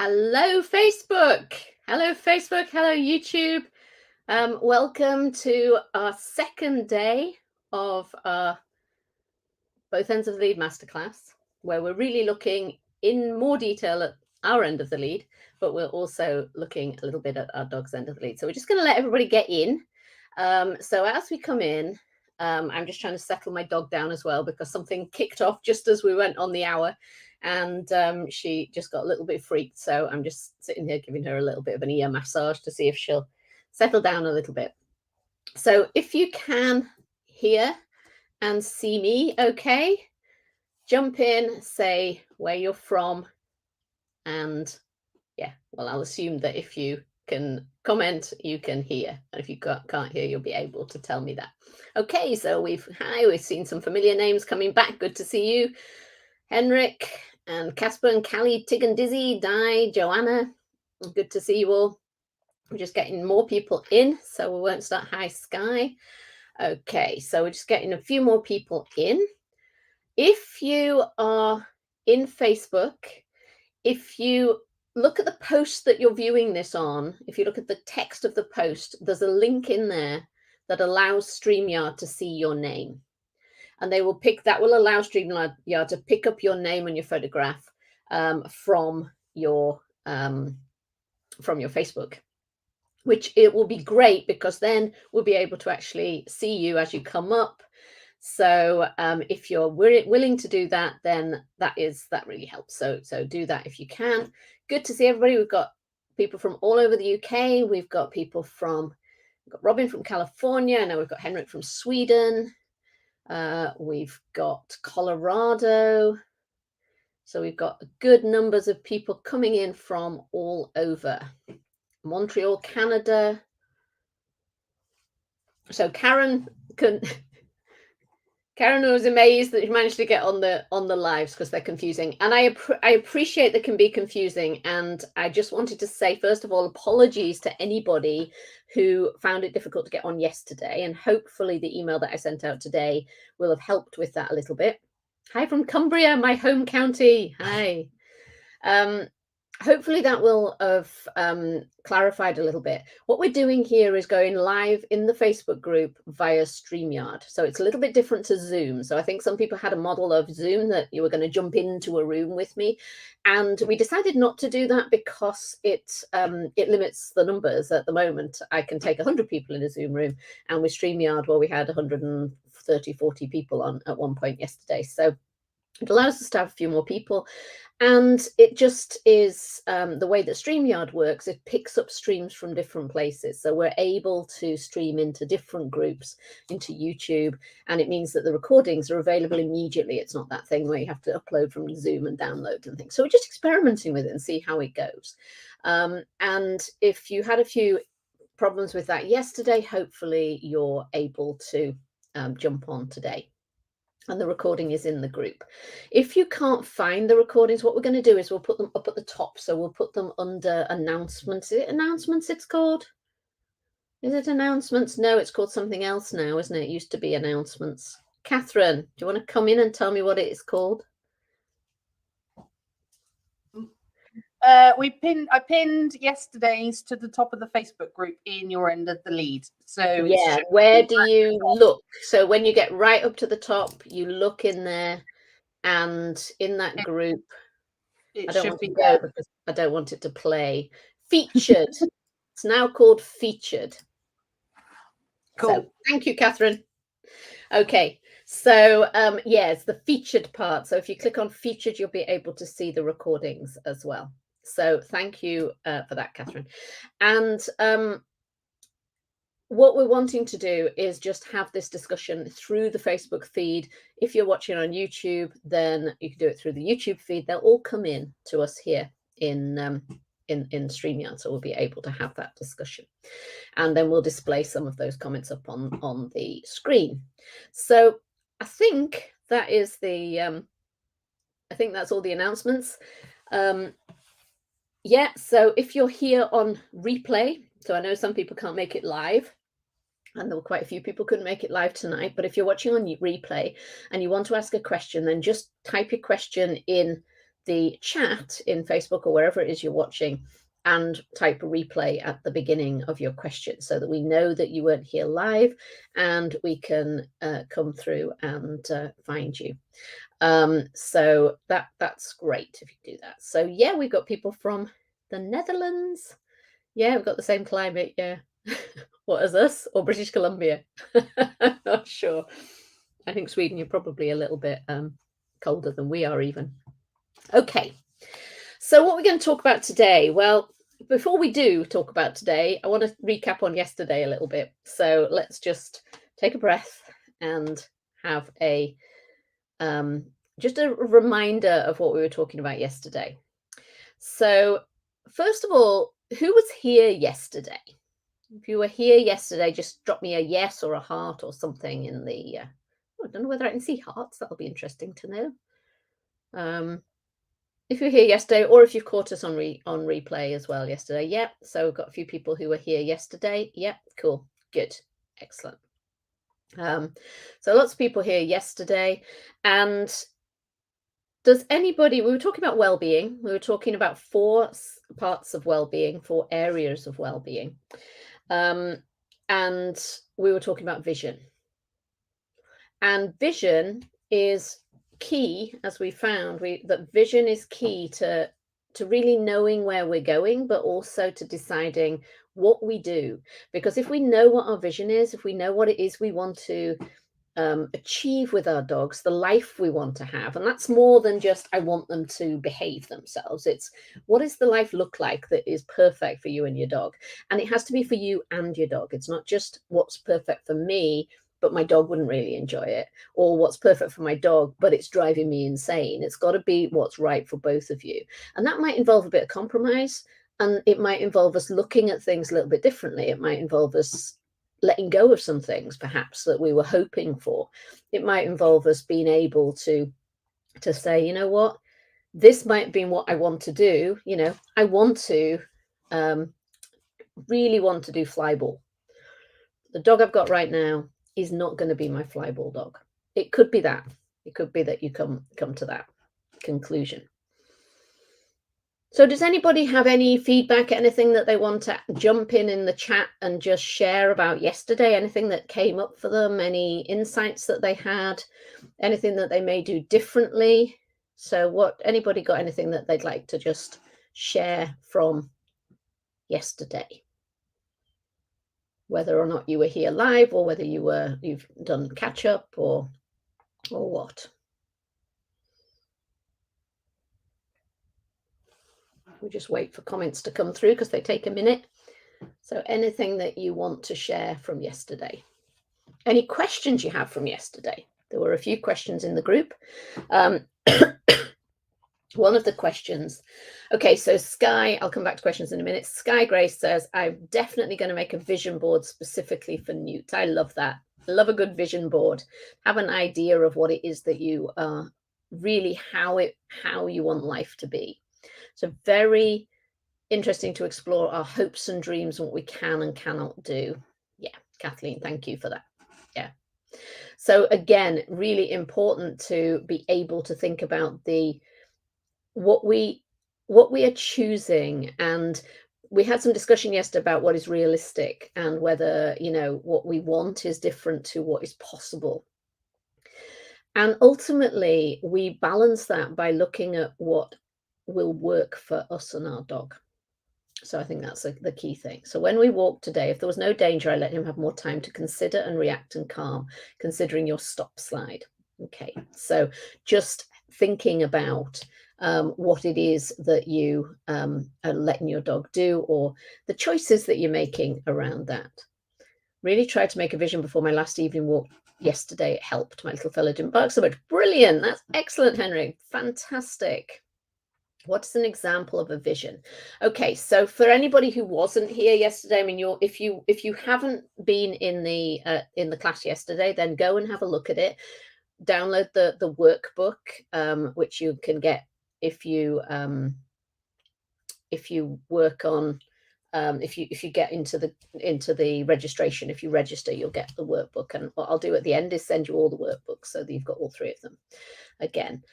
Hello, Facebook. Hello, Facebook. Hello, YouTube. Welcome to our second day of our Both Ends of the Lead Masterclass, where we're really looking in more detail at our end of the lead, but we're also looking a little bit at our dog's end of the lead. So we're just going to let everybody get in. So as we come in, I'm just trying to settle my dog down as well, because something kicked off just as we went on the hour. And she just got a little bit freaked. So I'm just sitting here giving her a little bit of an ear massage to see if she'll settle down a little bit. So if you can hear and see me okay, jump in, say where you're from. And yeah, well, I'll assume that if you can comment, you can hear. And if you can't hear, you'll be able to tell me that. Okay, so we've seen some familiar names coming back. Good to see you. Henrik and Casper and Callie, Tig and Dizzy, Di, Joanna. Good to see you all. We're just getting more people in, so we won't start high sky. Okay, so we're just getting a few more people in. If you are in Facebook, if you look at the post that you're viewing this on, if you look at the text of the post, there's a link in there that allows StreamYard to see your name. And they will that will allow StreamYard to pick up your name and your photograph from your Facebook, which it will be great, because then we'll be able to actually see you as you come up. So if you're willing to do that, then that really helps. So do that if you can. Good to see everybody. We've got people from all over the UK. We've got people we've got Robin from California. Now we've got Henrik from Sweden. We've got Colorado. So we've got good numbers of people coming in from all over. Montreal, Canada. So Karen was amazed that you managed to get on the lives, because they're confusing, and I appreciate they can be confusing. And I just wanted to say, first of all, apologies to anybody who found it difficult to get on yesterday, and hopefully the email that I sent out today will have helped with that a little bit. Hi from Cumbria, my home county. Hi. Hopefully that will have clarified a little bit. What we're doing here is going live in the Facebook group via StreamYard. So it's a little bit different to Zoom. So I think some people had a model of Zoom that you were going to jump into a room with me. And we decided not to do that because it limits the numbers at the moment. I can take 100 people in a Zoom room, and with StreamYard, well, we had 130, 40 people on at one point yesterday. So it allows us to have a few more people. And it just is the way that StreamYard works. It picks up streams from different places. So we're able to stream into different groups, into YouTube. And it means that the recordings are available immediately. It's not that thing where you have to upload from Zoom and download and things. So we're just experimenting with it and see how it goes. And if you had a few problems with that yesterday, hopefully you're able to jump on today. And the recording is in the group. If you can't find the recordings, what we're going to do is we'll put them up at the top. So we'll put them under announcements. Is it announcements it's called? Is it announcements? No, it's called something else now, isn't it? It used to be announcements. Catherine, do you want to come in and tell me what it is called? I pinned yesterday's to the top of the Facebook group in your end of the lead. So yeah, where do you look? So when you get right up to the top, you look in there, and in that group, I don't want to go because I don't want it to play. Featured. It's now called Featured. Cool. So thank you, Catherine. Okay, so yeah, it's the featured part. So if you click on featured, you'll be able to see the recordings as well. So thank you for that, Catherine. And what we're wanting to do is just have this discussion through the Facebook feed. If you're watching on YouTube, then you can do it through the YouTube feed. They'll all come in to us here in StreamYard, so we'll be able to have that discussion. And then we'll display some of those comments up on the screen. So I think that is I think that's all the announcements. Yeah, so if you're here on replay, so I know some people can't make it live, and there were quite a few people couldn't make it live tonight, but if you're watching on replay and you want to ask a question, then just type your question in the chat in Facebook or wherever it is you're watching and type replay at the beginning of your question so that we know that you weren't here live and we can come through and find you. So that's great if you do that. So yeah, we've got people from the Netherlands. Yeah, we've got the same climate. Yeah. What is us? Or British Columbia? Not sure. I think Sweden, you're probably a little bit colder than we are even. Okay. So what we're going to talk about today? Well, before we do talk about today, I want to recap on yesterday a little bit. So let's just take a breath and have a just a reminder of what we were talking about yesterday. So first of all, who was here yesterday? If you were here yesterday, just drop me a yes or a heart or something in the. I don't know whether I can see hearts. That'll be interesting to know. If you're here yesterday, or if you've caught us on replay as well yesterday, yeah. So we've got a few people who were here yesterday. Yeah, cool, good, excellent. So lots of people here yesterday, and does anybody? We were talking about well-being. We were talking about 4 parts of well-being, 4 areas of well-being. And we were talking about vision. And vision is key, as we found, that vision is key to really knowing where we're going, but also to deciding what we do. Because if we know what our vision is, if we know what it is we want to achieve with our dogs, the life we want to have, and that's more than just I want them to behave themselves. It's what does the life look like that is perfect for you and your dog, and it has to be for you and your dog. It's not just what's perfect for me but my dog wouldn't really enjoy it, or what's perfect for my dog but it's driving me insane. It's got to be what's right for both of you, and that might involve a bit of compromise, and it might involve us looking at things a little bit differently. It might involve us letting go of some things perhaps that we were hoping for. It might involve us being able to say, you know what, this might be what I want to do. You know, I want to really want to do flyball. The dog I've got right now is not going to be my flyball dog. It could be that. It could be that you come to that conclusion. So does anybody have any feedback, anything that they want to jump in the chat and just share about yesterday? Anything that came up for them? Any insights that they had? Anything that they may do differently? So anybody got anything that they'd like to just share from yesterday? Whether or not you were here live, or whether you've done catch up or what. We just wait for comments to come through because they take a minute. So anything that you want to share from yesterday? Any questions you have from yesterday? There were a few questions in the group. One of the questions, okay, so Sky, I'll come back to questions in a minute. Sky Grace says, I'm definitely going to make a vision board specifically for Newt. I love that. I love a good vision board. Have an idea of what it is that you are really, how you want life to be. So very interesting to explore our hopes and dreams and what we can and cannot do. Yeah, Kathleen, thank you for that. Yeah. So again, really important to be able to think about what we are choosing. And we had some discussion yesterday about what is realistic and whether, you know, what we want is different to what is possible. And ultimately, we balance that by looking at what will work for us and our dog. So I think that's the key thing. So when we walk today, if there was no danger, I let him have more time to consider and react and calm, considering your stop slide. Okay, so just thinking about what it is that you are letting your dog do, or the choices that you're making around that. Really tried to make a vision before my last evening walk yesterday. It helped. My little fella didn't bark so much. Brilliant. That's excellent, Henry. Fantastic. What's an example of a vision? Okay, so for anybody who wasn't here yesterday, I mean, if you haven't been in the class yesterday, then go and have a look at it. Download the workbook, which you can get if you work on if you get into the registration. If you register, you'll get the workbook, and what I'll do at the end is send you all the workbooks so that you've got all 3 of them again.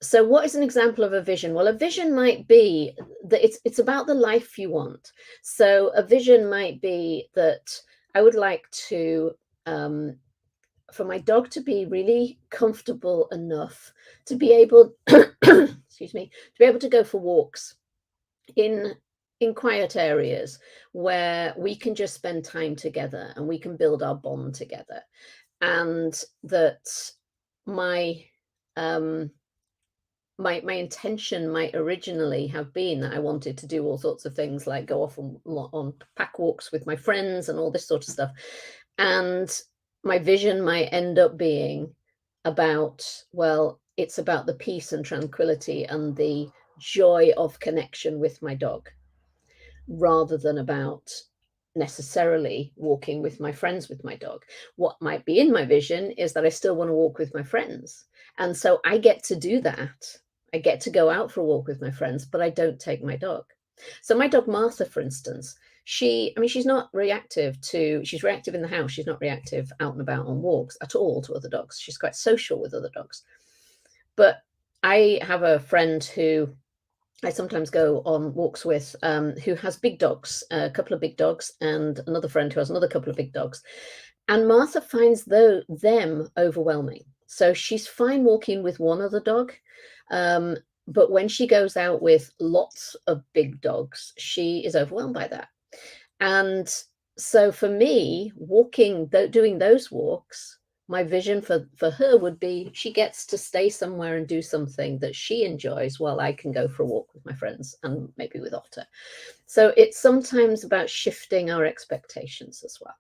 So what is an example of a vision? Well, a vision might be that it's about the life you want. So a vision might be that I would like to for my dog to be really comfortable enough to be able excuse me, to be able to go for walks in quiet areas where we can just spend time together and we can build our bond together. And that my um my intention might originally have been that I wanted to do all sorts of things like go off on pack walks with my friends and all this sort of stuff. And my vision might end up being about, well, it's about the peace and tranquility and the joy of connection with my dog rather than about necessarily walking with my friends with my dog. What might be in my vision is that I still want to walk with my friends. And so I get to do that. I get to go out for a walk with my friends, but I don't take my dog. So my dog Martha, for instance, she's not reactive she's reactive in the house. She's not reactive out and about on walks at all to other dogs. She's quite social with other dogs. But I have a friend who I sometimes go on walks with, who has big dogs, a couple of big dogs, and another friend who has another couple of big dogs. And Martha finds them overwhelming. So she's fine walking with one other dog. But when she goes out with lots of big dogs, she is overwhelmed by that. And so for me, doing those walks, my vision for her would be she gets to stay somewhere and do something that she enjoys while I can go for a walk with my friends and maybe with Otter. So it's sometimes about shifting our expectations as well.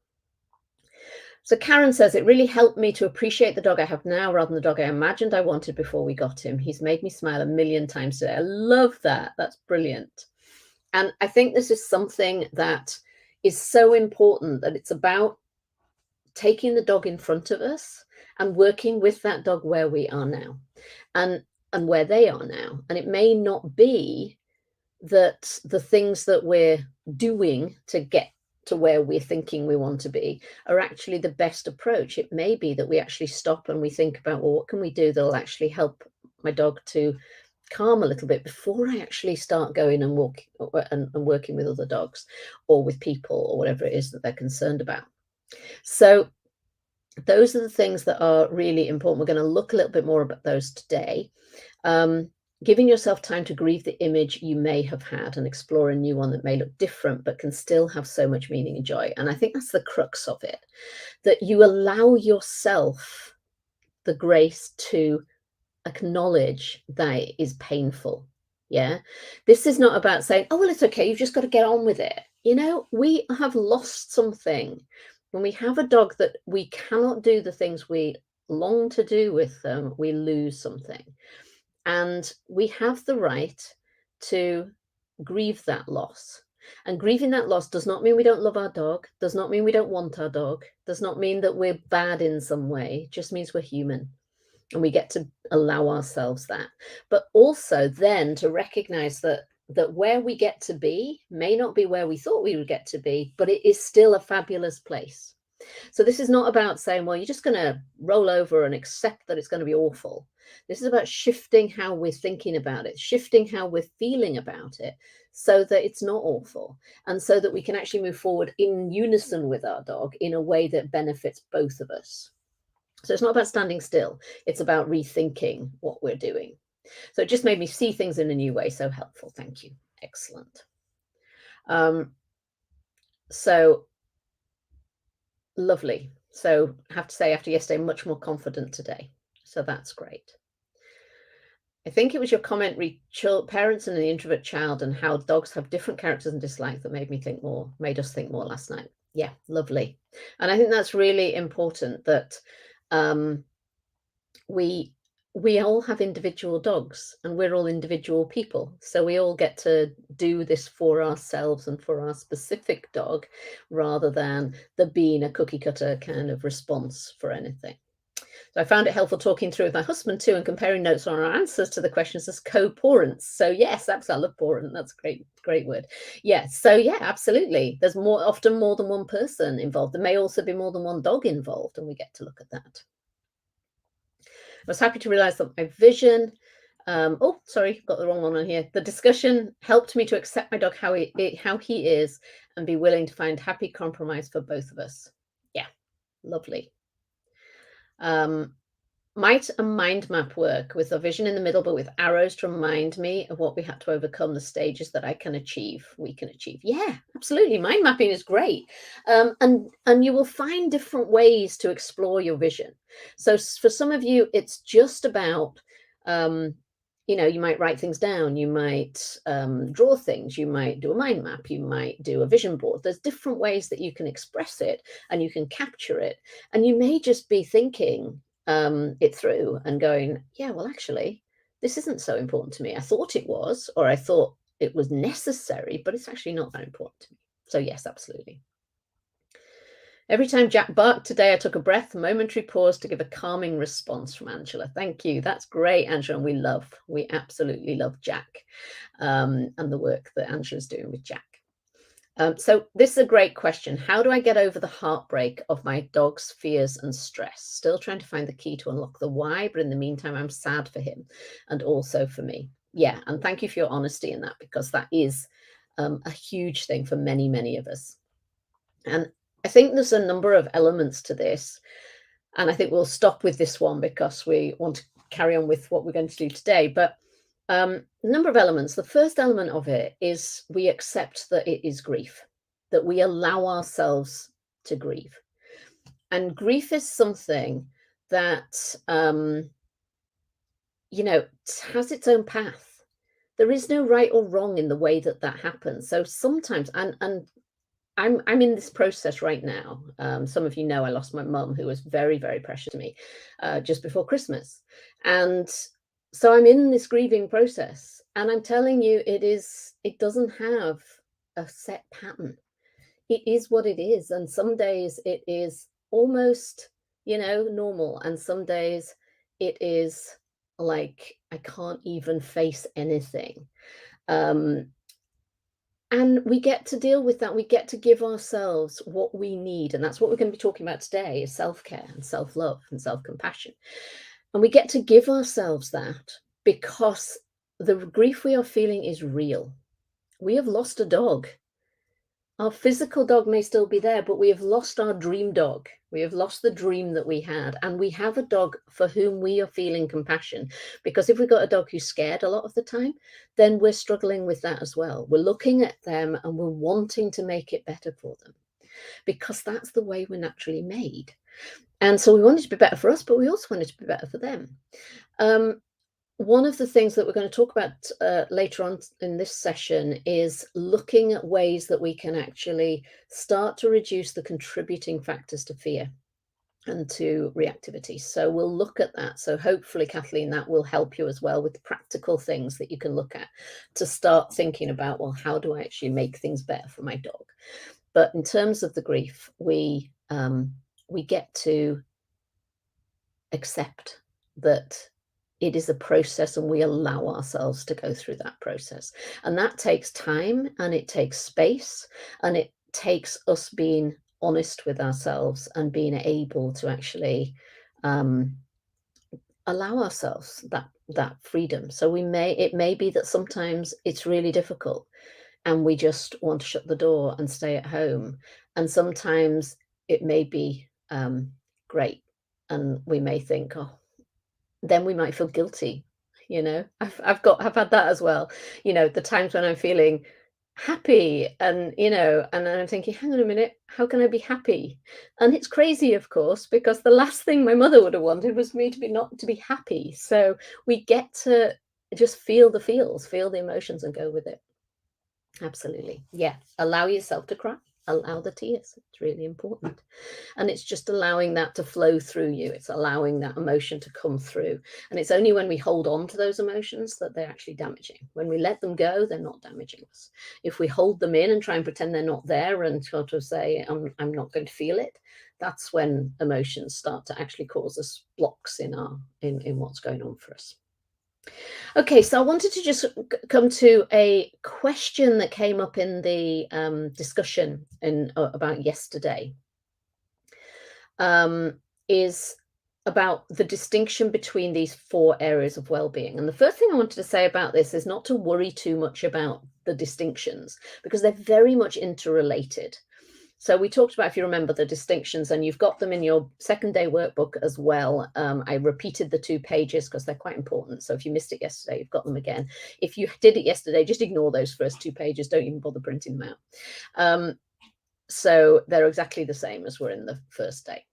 So Karen says, it really helped me to appreciate the dog I have now rather than the dog I imagined I wanted before we got him. He's made me smile a million times today. I love that. That's brilliant. And I think this is something that is so important, that it's about taking the dog in front of us and working with that dog where we are now and where they are now. And it may not be that the things that we're doing to get to where we're thinking we want to be are actually the best approach. It may be that we actually stop and we think about, well, what can we do that'll actually help my dog to calm a little bit before I actually start going and working with other dogs or with people or whatever it is that they're concerned about. So those are the things that are really important. We're going to look a little bit more about those today. Giving yourself time to grieve the image you may have had and explore a new one that may look different, but can still have so much meaning and joy. And I think that's the crux of it, that you allow yourself the grace to acknowledge that it is painful. Yeah. This is not about saying, oh, well, it's okay, you've just got to get on with it. You know, we have lost something. When we have a dog that we cannot do the things we long to do with them, we lose something. And we have the right to grieve that loss. And grieving that loss does not mean we don't love our dog, does not mean we don't want our dog, does not mean that we're bad in some way, it just means we're human. And we get to allow ourselves that. But also then to recognize that where we get to be may not be where we thought we would get to be, but it is still a fabulous place. So this is not about saying, well, you're just going to roll over and accept that it's going to be awful. This is about shifting how we're thinking about it, shifting how we're feeling about it, so that it's not awful, and so that we can actually move forward in unison with our dog in a way that benefits both of us. So it's not about standing still. It's about rethinking what we're doing. So it just made me see things in a new way. So helpful. Thank you. Excellent. So lovely. So I have to say, after yesterday, much more confident today. So that's great. I think it was your comment, parents and the introvert child and how dogs have different characters and dislikes, that made us think more last night. Yeah, lovely. And I think that's really important, that we all have individual dogs and we're all individual people. So we all get to do this for ourselves and for our specific dog, rather than there being a cookie cutter kind of response for anything. So I found it helpful talking through with my husband too, and comparing notes on our answers to the questions as co-parents. So yes, absolutely, I love parent. That's a great word. Yes. So yeah, absolutely. There's often more than one person involved. There may also be more than one dog involved, and we get to look at that. I was happy to realize that my vision Oh, sorry, got the wrong one on here. The discussion helped me to accept my dog how he is and be willing to find happy compromise for both of us. Yeah, lovely. Might a mind map work with a vision in the middle, but with arrows to remind me of what we had to overcome, the stages that we can achieve? Yeah, absolutely. Mind mapping is great. And you will find different ways to explore your vision. So for some of you, it's just about, you might write things down, you might draw things, you might do a mind map, you might do a vision board. There's different ways that you can express it and you can capture it. And you may just be thinking, it through and going, yeah, well, actually, this isn't so important to me. I thought it was, or I thought it was necessary, but it's actually not that important to me. So yes, absolutely. Every time Jack barked today, I took a breath, a momentary pause to give a calming response from Angela. Thank you. That's great, Angela. And we absolutely love Jack, and the work that Angela's doing with Jack. So this is a great question. How do I get over the heartbreak of my dog's fears and stress? Still trying to find the key to unlock the why, but in the meantime, I'm sad for him and also for me. Yeah, and thank you for your honesty in that, because that is a huge thing for many, many of us. And I think there's a number of elements to this. And I think we'll stop with this one because we want to carry on with what we're going to do today. But a number of elements. The first element of it is we accept that it is grief, that we allow ourselves to grieve. And grief is something that, has its own path. There is no right or wrong in the way that happens. So sometimes, and I'm in this process right now. Some of you know I lost my mum, who was very, very precious to me, just before Christmas. And so I'm in this grieving process, and I'm telling you, it doesn't have a set pattern. It is what it is. And some days it is almost, normal. And some days it is like, I can't even face anything. And we get to deal with that. We get to give ourselves what we need. And that's what we're going to be talking about today, is self-care and self-love and self-compassion. And we get to give ourselves that because the grief we are feeling is real. We have lost a dog. Our physical dog may still be there, but we have lost our dream dog. We have lost the dream that we had. And we have a dog for whom we are feeling compassion. Because if we've got a dog who's scared a lot of the time, then we're struggling with that as well. We're looking at them and we're wanting to make it better for them, because that's the way we're naturally made. And so we want it to be better for us, but we also want it to be better for them. One of the things that we're going to talk about later on in this session is looking at ways that we can actually start to reduce the contributing factors to fear and to reactivity. So we'll look at that. So hopefully, Kathleen, that will help you as well with the practical things that you can look at to start thinking about, well, how do I actually make things better for my dog? But in terms of the grief, we get to accept that it is a process, and we allow ourselves to go through that process. And that takes time, and it takes space, and it takes us being honest with ourselves and being able to actually allow ourselves that freedom. So it may be that sometimes it's really difficult and we just want to shut the door and stay at home. And sometimes it may be great, and we may think, oh, then we might feel guilty. I've had that as well. The times when I'm feeling happy, and and then I'm thinking, hang on a minute, how can I be happy? And it's crazy, of course, because the last thing my mother would have wanted was me to be not to be happy. So we get to just feel the feels, feel the emotions, and go with it. Absolutely. Yeah. Allow yourself to cry. Allow the tears. It's really important. And it's just allowing that to flow through you. It's allowing that emotion to come through. And it's only when we hold on to those emotions that they're actually damaging. When we let them go, they're not damaging us. If we hold them in and try and pretend they're not there and sort of say, I'm not going to feel it, that's when emotions start to actually cause us blocks in what's going on for us. Okay, so I wanted to just come to a question that came up in the discussion about yesterday. Is about the distinction between these 4 areas of well-being. And the first thing I wanted to say about this is not to worry too much about the distinctions, because they're very much interrelated. So we talked about, if you remember, the distinctions, and you've got them in your second day workbook as well. I repeated the 2 pages because they're quite important. So if you missed it yesterday, you've got them again. If you did it yesterday, just ignore those first 2 pages. Don't even bother printing them out. So they're exactly the same as were in the first day.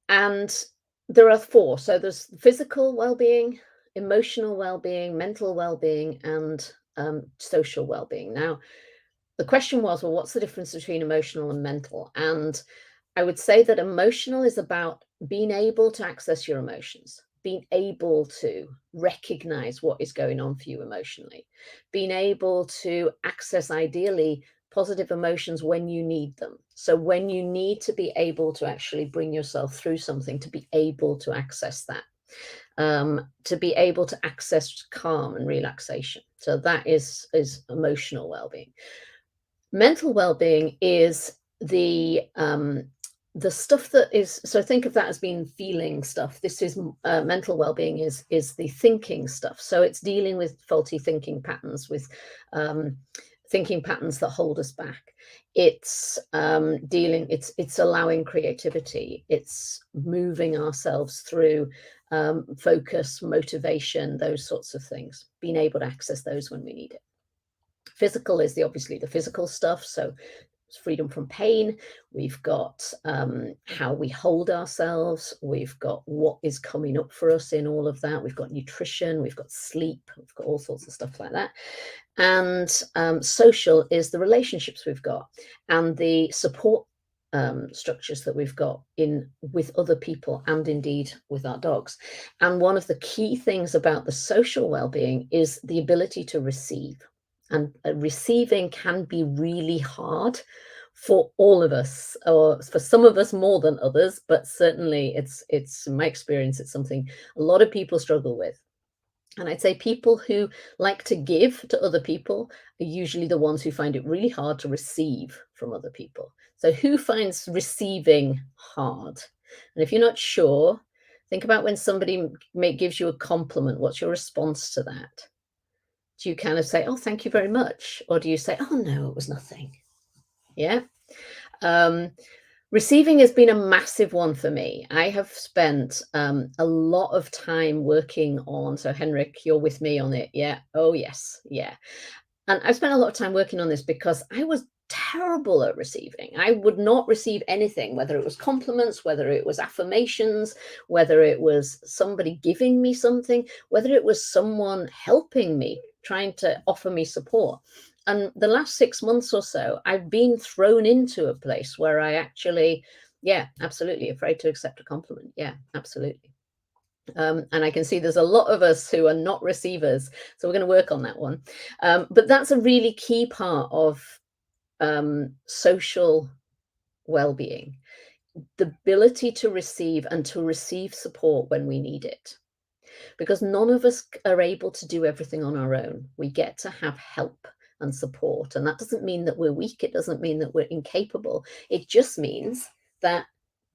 And there are 4. So there's physical well-being, emotional well-being, mental well-being, and social well-being. Now, the question was, well, what's the difference between emotional and mental? And I would say that emotional is about being able to access your emotions, being able to recognize what is going on for you emotionally, being able to access, ideally, positive emotions when you need them. So when you need to be able to actually bring yourself through something, to be able to access that, to be able to access calm and relaxation. So that is emotional well-being. Mental well-being is the stuff that is, so think of that as being feeling stuff. This is mental well-being is the thinking stuff. So it's dealing with faulty thinking patterns, with thinking patterns that hold us back. It's it's allowing creativity. It's moving ourselves through focus, motivation, those sorts of things, being able to access those when we need it. Physical is obviously the physical stuff. So freedom from pain. We've got how we hold ourselves. We've got what is coming up for us in all of that. We've got nutrition. We've got sleep. We've got all sorts of stuff like that. And social is the relationships we've got and the support structures that we've got with other people, and indeed with our dogs. And one of the key things about the social well-being is the ability to receive. And receiving can be really hard for all of us, or for some of us more than others, but certainly it's in my experience, it's something a lot of people struggle with. And I'd say people who like to give to other people are usually the ones who find it really hard to receive from other people. So who finds receiving hard? And if you're not sure, think about when somebody gives you a compliment. What's your response to that? Do you kind of say, oh, thank you very much? Or do you say, oh, no, it was nothing? Yeah. Receiving has been a massive one for me. I have spent a lot of time working on, so Henrik, you're with me on it. Yeah. Oh, yes. Yeah. And I've spent a lot of time working on this because I was terrible at receiving. I would not receive anything, whether it was compliments, whether it was affirmations, whether it was somebody giving me something, whether it was someone helping me, trying to offer me support. And the last 6 months or so, I've been thrown into a place where I actually, yeah, absolutely afraid to accept a compliment. Yeah, absolutely. And I can see there's a lot of us who are not receivers. So we're going to work on that one. But that's a really key part of social well-being, the ability to receive and to receive support when we need it. Because none of us are able to do everything on our own. We get to have help and support. And that doesn't mean that we're weak. It doesn't mean that we're incapable. It just means that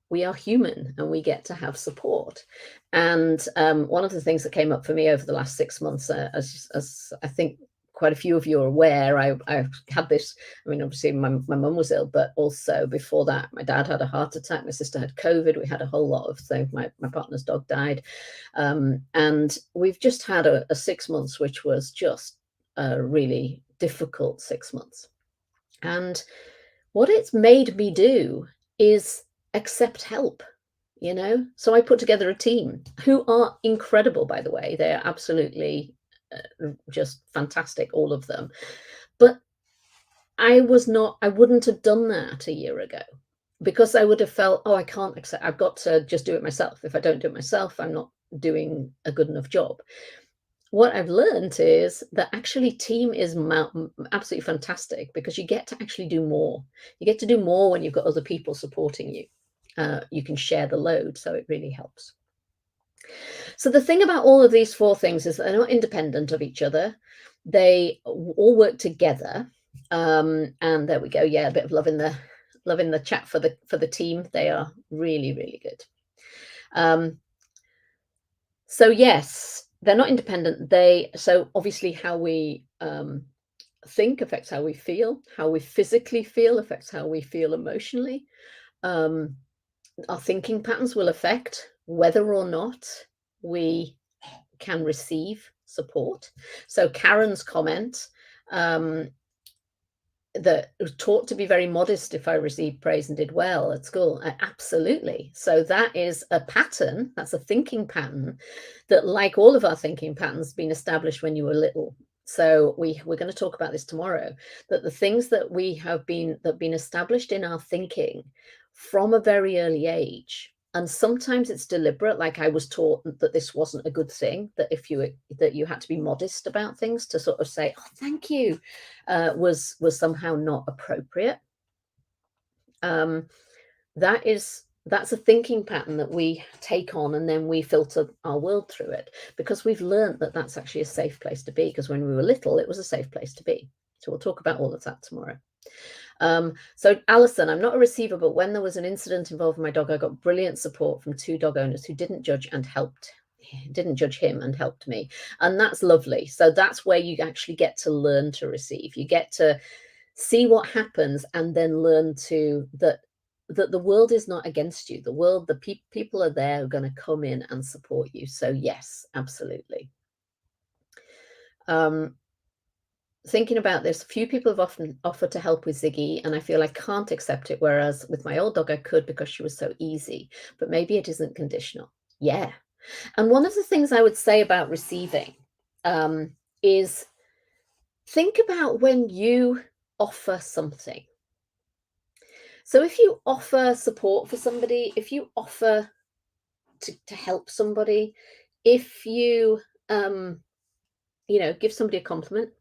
we are human and we get to have support. And one of the things that came up for me over the last 6 months, as I think quite a few of you are aware, I had this, I mean, obviously my mum was ill, but also before that, my dad had a heart attack, my sister had COVID, we had a whole lot of things, my partner's dog died. And we've just had a 6 months, which was just a really difficult 6 months. And what it's made me do is accept help, you know? So I put together a team who are incredible, by the way. They are absolutely just fantastic, all of them. But I wouldn't have done that a year ago, because I would have felt, oh, I can't accept, I've got to just do it myself. If I don't do it myself, I'm not doing a good enough job. What I've learned is that actually team is absolutely fantastic, because you get to actually do more. You get to do more when you've got other people supporting you. You can share the load, so it really helps. So the thing about all of these 4 things is they're not independent of each other. They all work together. And there we go. Yeah, a bit of love in loving the chat for the team. They are really, really good. So yes, they're not independent. So obviously how we think affects how we feel. How we physically feel affects how we feel emotionally. Our thinking patterns will affect whether or not we can receive support. So Karen's comment, that was taught to be very modest if I received praise and did well at school. Absolutely. So that is a pattern. That's a thinking pattern that, like all of our thinking patterns, been established when you were little. So we're going to talk about this tomorrow, that the things that have been established in our thinking from a very early age, and sometimes it's deliberate, like I was taught that this wasn't a good thing, that you had to be modest about things, to sort of say, oh, thank you, was somehow not appropriate. That's a thinking pattern that we take on, and then we filter our world through it, because we've learned that that's actually a safe place to be, because when we were little, it was a safe place to be. So we'll talk about all of that tomorrow. So Alison, I'm not a receiver, but when there was an incident involving my dog, I got brilliant support from 2 dog owners who didn't judge him and helped me. And that's lovely. So that's where you actually get to learn to receive. You get to see what happens and then learn that the world is not against you. The people are there who are going to come in and support you. So yes, absolutely. Thinking about this, few people have often offered to help with Ziggy, and I feel I can't accept it, whereas with my old dog I could, because she was so easy. But maybe it isn't conditional. Yeah. And one of the things I would say about receiving is think about when you offer something. So if you offer support for somebody, if you offer to help somebody, if you give somebody a compliment,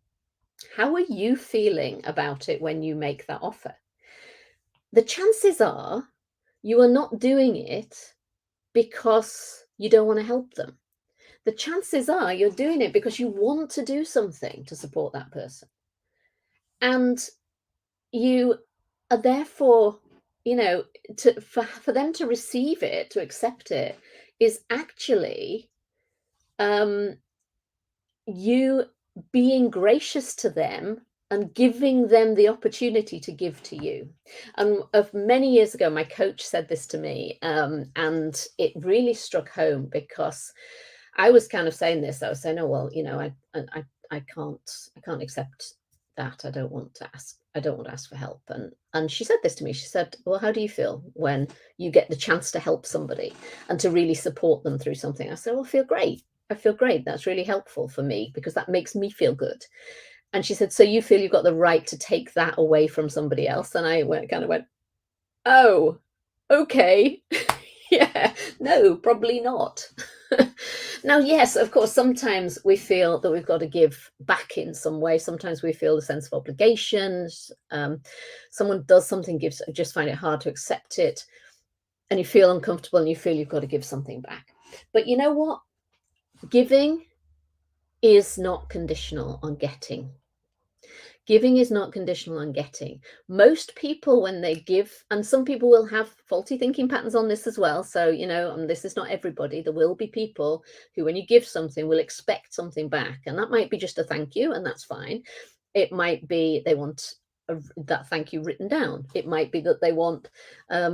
how are you feeling about it when you make that offer? The chances are you are not doing it because you don't want to help them. The chances are you're doing it because you want to do something to support that person. And you are therefore, for them to receive it, to accept it, is actually you being gracious to them and giving them the opportunity to give to you. And of many years ago, my coach said this to me, and it really struck home, because I was kind of saying this. I was saying, oh, well, I can't accept that. I don't want to ask for help. And she said this to me. She said, well, how do you feel when you get the chance to help somebody and to really support them through something? I said, well, I feel great. I feel great. That's really helpful for me, because that makes me feel good. And she said, so you feel you've got the right to take that away from somebody else? And I went, oh, okay. Yeah, no, probably not. Now, yes, of course, sometimes we feel that we've got to give back in some way. Sometimes we feel a sense of obligations. Someone does something, just find it hard to accept it, and you feel uncomfortable and you feel you've got to give something back. But you know what? Giving is not conditional on getting. Giving is not conditional on getting. Most people, when they give, and some people will have faulty thinking patterns on this as well. So, this is not everybody. There will be people who, when you give something, will expect something back. And that might be just a thank you, and that's fine. It might be they want that thank you written down. It might be that they want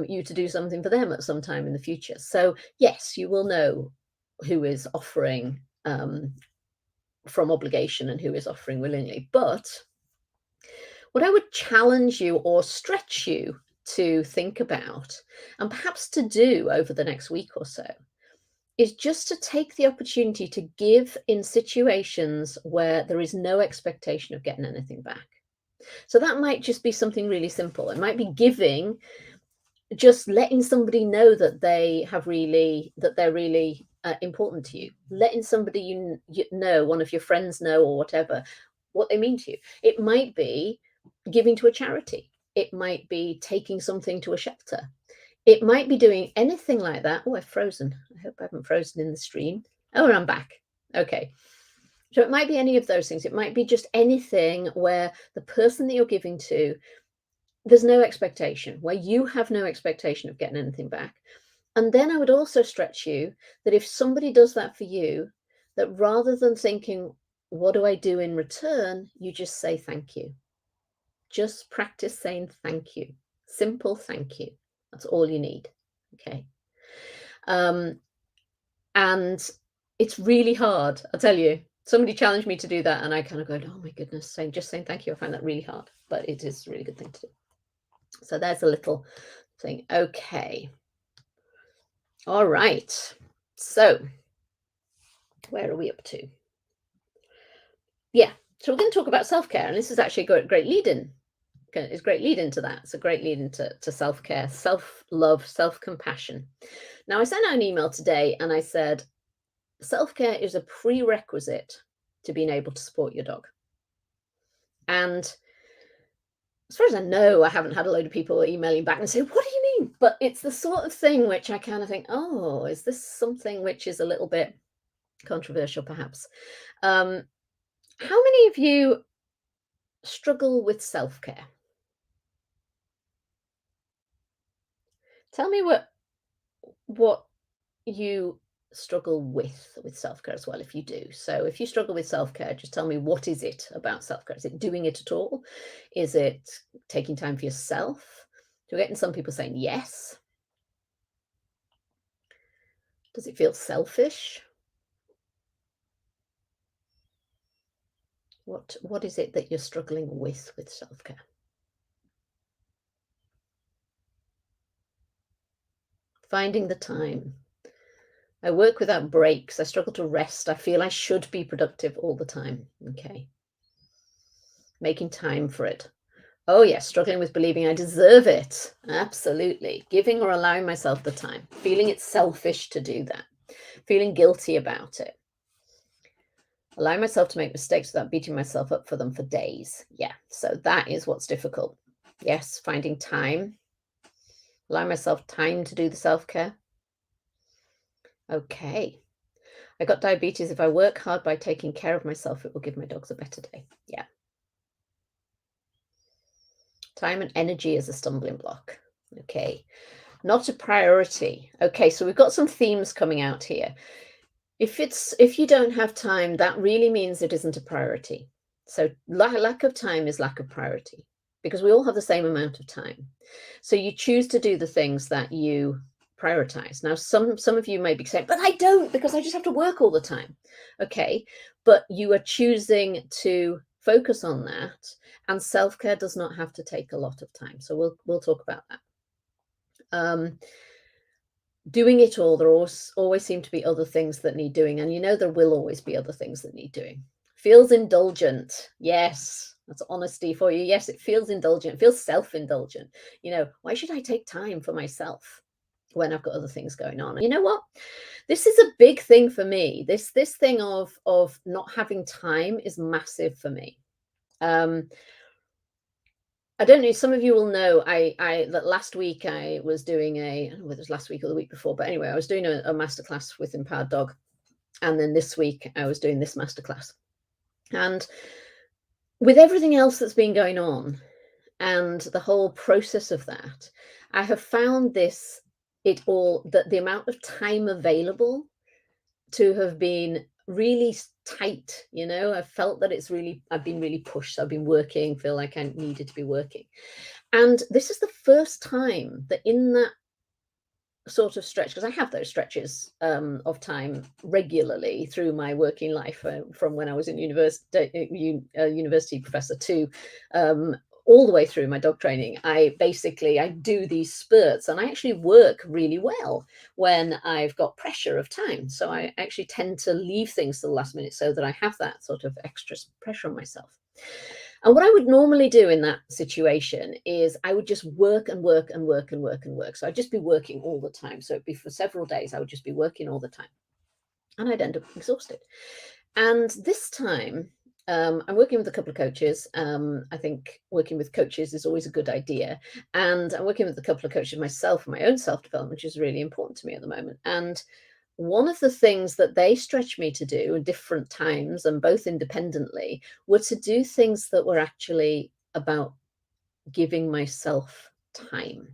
you to do something for them at some time in the future. So, yes, you will know who is offering from obligation and who is offering willingly. But what I would challenge you or stretch you to think about, and perhaps to do over the next week or so, is just to take the opportunity to give in situations where there is no expectation of getting anything back. So that might just be something really simple. It might be giving, just letting somebody know that they're really important to you, letting somebody you know, one of your friends know, or whatever, what they mean to you. It might be giving to a charity. It might be taking something to a shelter. It might be doing anything like that. Oh, I've frozen. I hope I haven't frozen in the stream. Oh, and I'm back. Okay. So it might be any of those things. It might be just anything where the person that you're giving to there's no expectation, where you have no expectation of getting anything back. And then I would also stretch you that if somebody does that for you, that rather than thinking, what do I do in return? You just say thank you. Just practice saying thank you. Simple thank you. That's all you need. Okay. And it's really hard. I'll tell you, somebody challenged me to do that, and I kind of go, oh my goodness, just saying thank you. I find that really hard, but it is a really good thing to do. So there's a little thing. Okay. All right. So where are we up to? Yeah. So we're going to talk about self-care, and this is actually a great lead-in. It's a great lead into that. It's a great lead into self-care, self-love, self-compassion. Now, I sent out an email today and I said, self-care is a prerequisite to being able to support your dog. And as far as I know, I haven't had a load of people emailing back and say, what do you mean? But it's the sort of thing which I kind of think, oh, is this something which is a little bit controversial, perhaps? How many of you struggle with self-care? Tell me what you struggle with self-care as well, if you do. So if you struggle with self-care, just tell me, what is it about self-care? Is it doing it at all? Is it taking time for yourself? Do we get some people saying yes? Does it feel selfish? What is it that you're struggling with self-care? Finding the time. I work without breaks. I struggle to rest. I feel I should be productive all the time. Okay. Making time for it. Oh yes, struggling with believing I deserve it. Absolutely. Giving or allowing myself the time. Feeling it's selfish to do that. Feeling guilty about it. Allowing myself to make mistakes without beating myself up for them for days. Yeah, so that is what's difficult. Yes, finding time. Allow myself time to do the self-care. Okay. I got diabetes. If I work hard by taking care of myself, it will give my dogs a better day. Yeah. Time and energy is a stumbling block. Okay. Not a priority. Okay, so we've got some themes coming out here. If you don't have time, that really means it isn't a priority. So lack of time is lack of priority, because we all have the same amount of time. So you choose to do the things that you prioritize. Now, some of you may be saying, but I don't, because I just have to work all the time. Okay, but you are choosing to focus on that, and self-care does not have to take a lot of time. So we'll talk about that. Doing it all, there always seem to be other things that need doing, and there will always be other things that need doing. Feels indulgent. Yes, that's honesty for you. Yes, it feels indulgent. It feels self-indulgent. Why should I take time for myself when I've got other things going on? You know what? This is a big thing for me. This thing of not having time is massive for me. I don't know, some of you will know, that last week I was doing I don't know whether it was last week or the week before, but anyway, I was doing a masterclass with Empowered Dog. And then this week I was doing this masterclass. And with everything else that's been going on and the whole process of that, I have found that the amount of time available to have been really tight. I felt that I've been really pushed. I've been working, feel like I needed to be working. And this is the first time that in that sort of stretch, because I have those stretches of time regularly through my working life, from when I was in university professor to all the way through my dog training. I do these spurts, and I actually work really well when I've got pressure of time. So I actually tend to leave things to the last minute so that I have that sort of extra pressure on myself. And what I would normally do in that situation is I would just work and work and work and work and work. So I'd just be working all the time. So it'd be for several days, I would just be working all the time. And I'd end up exhausted. And this time, I'm working with a couple of coaches. I think working with coaches is always a good idea. And I'm working with a couple of coaches myself for my own self-development, which is really important to me at the moment. And one of the things that they stretched me to do at different times, and both independently, were to do things that were actually about giving myself time.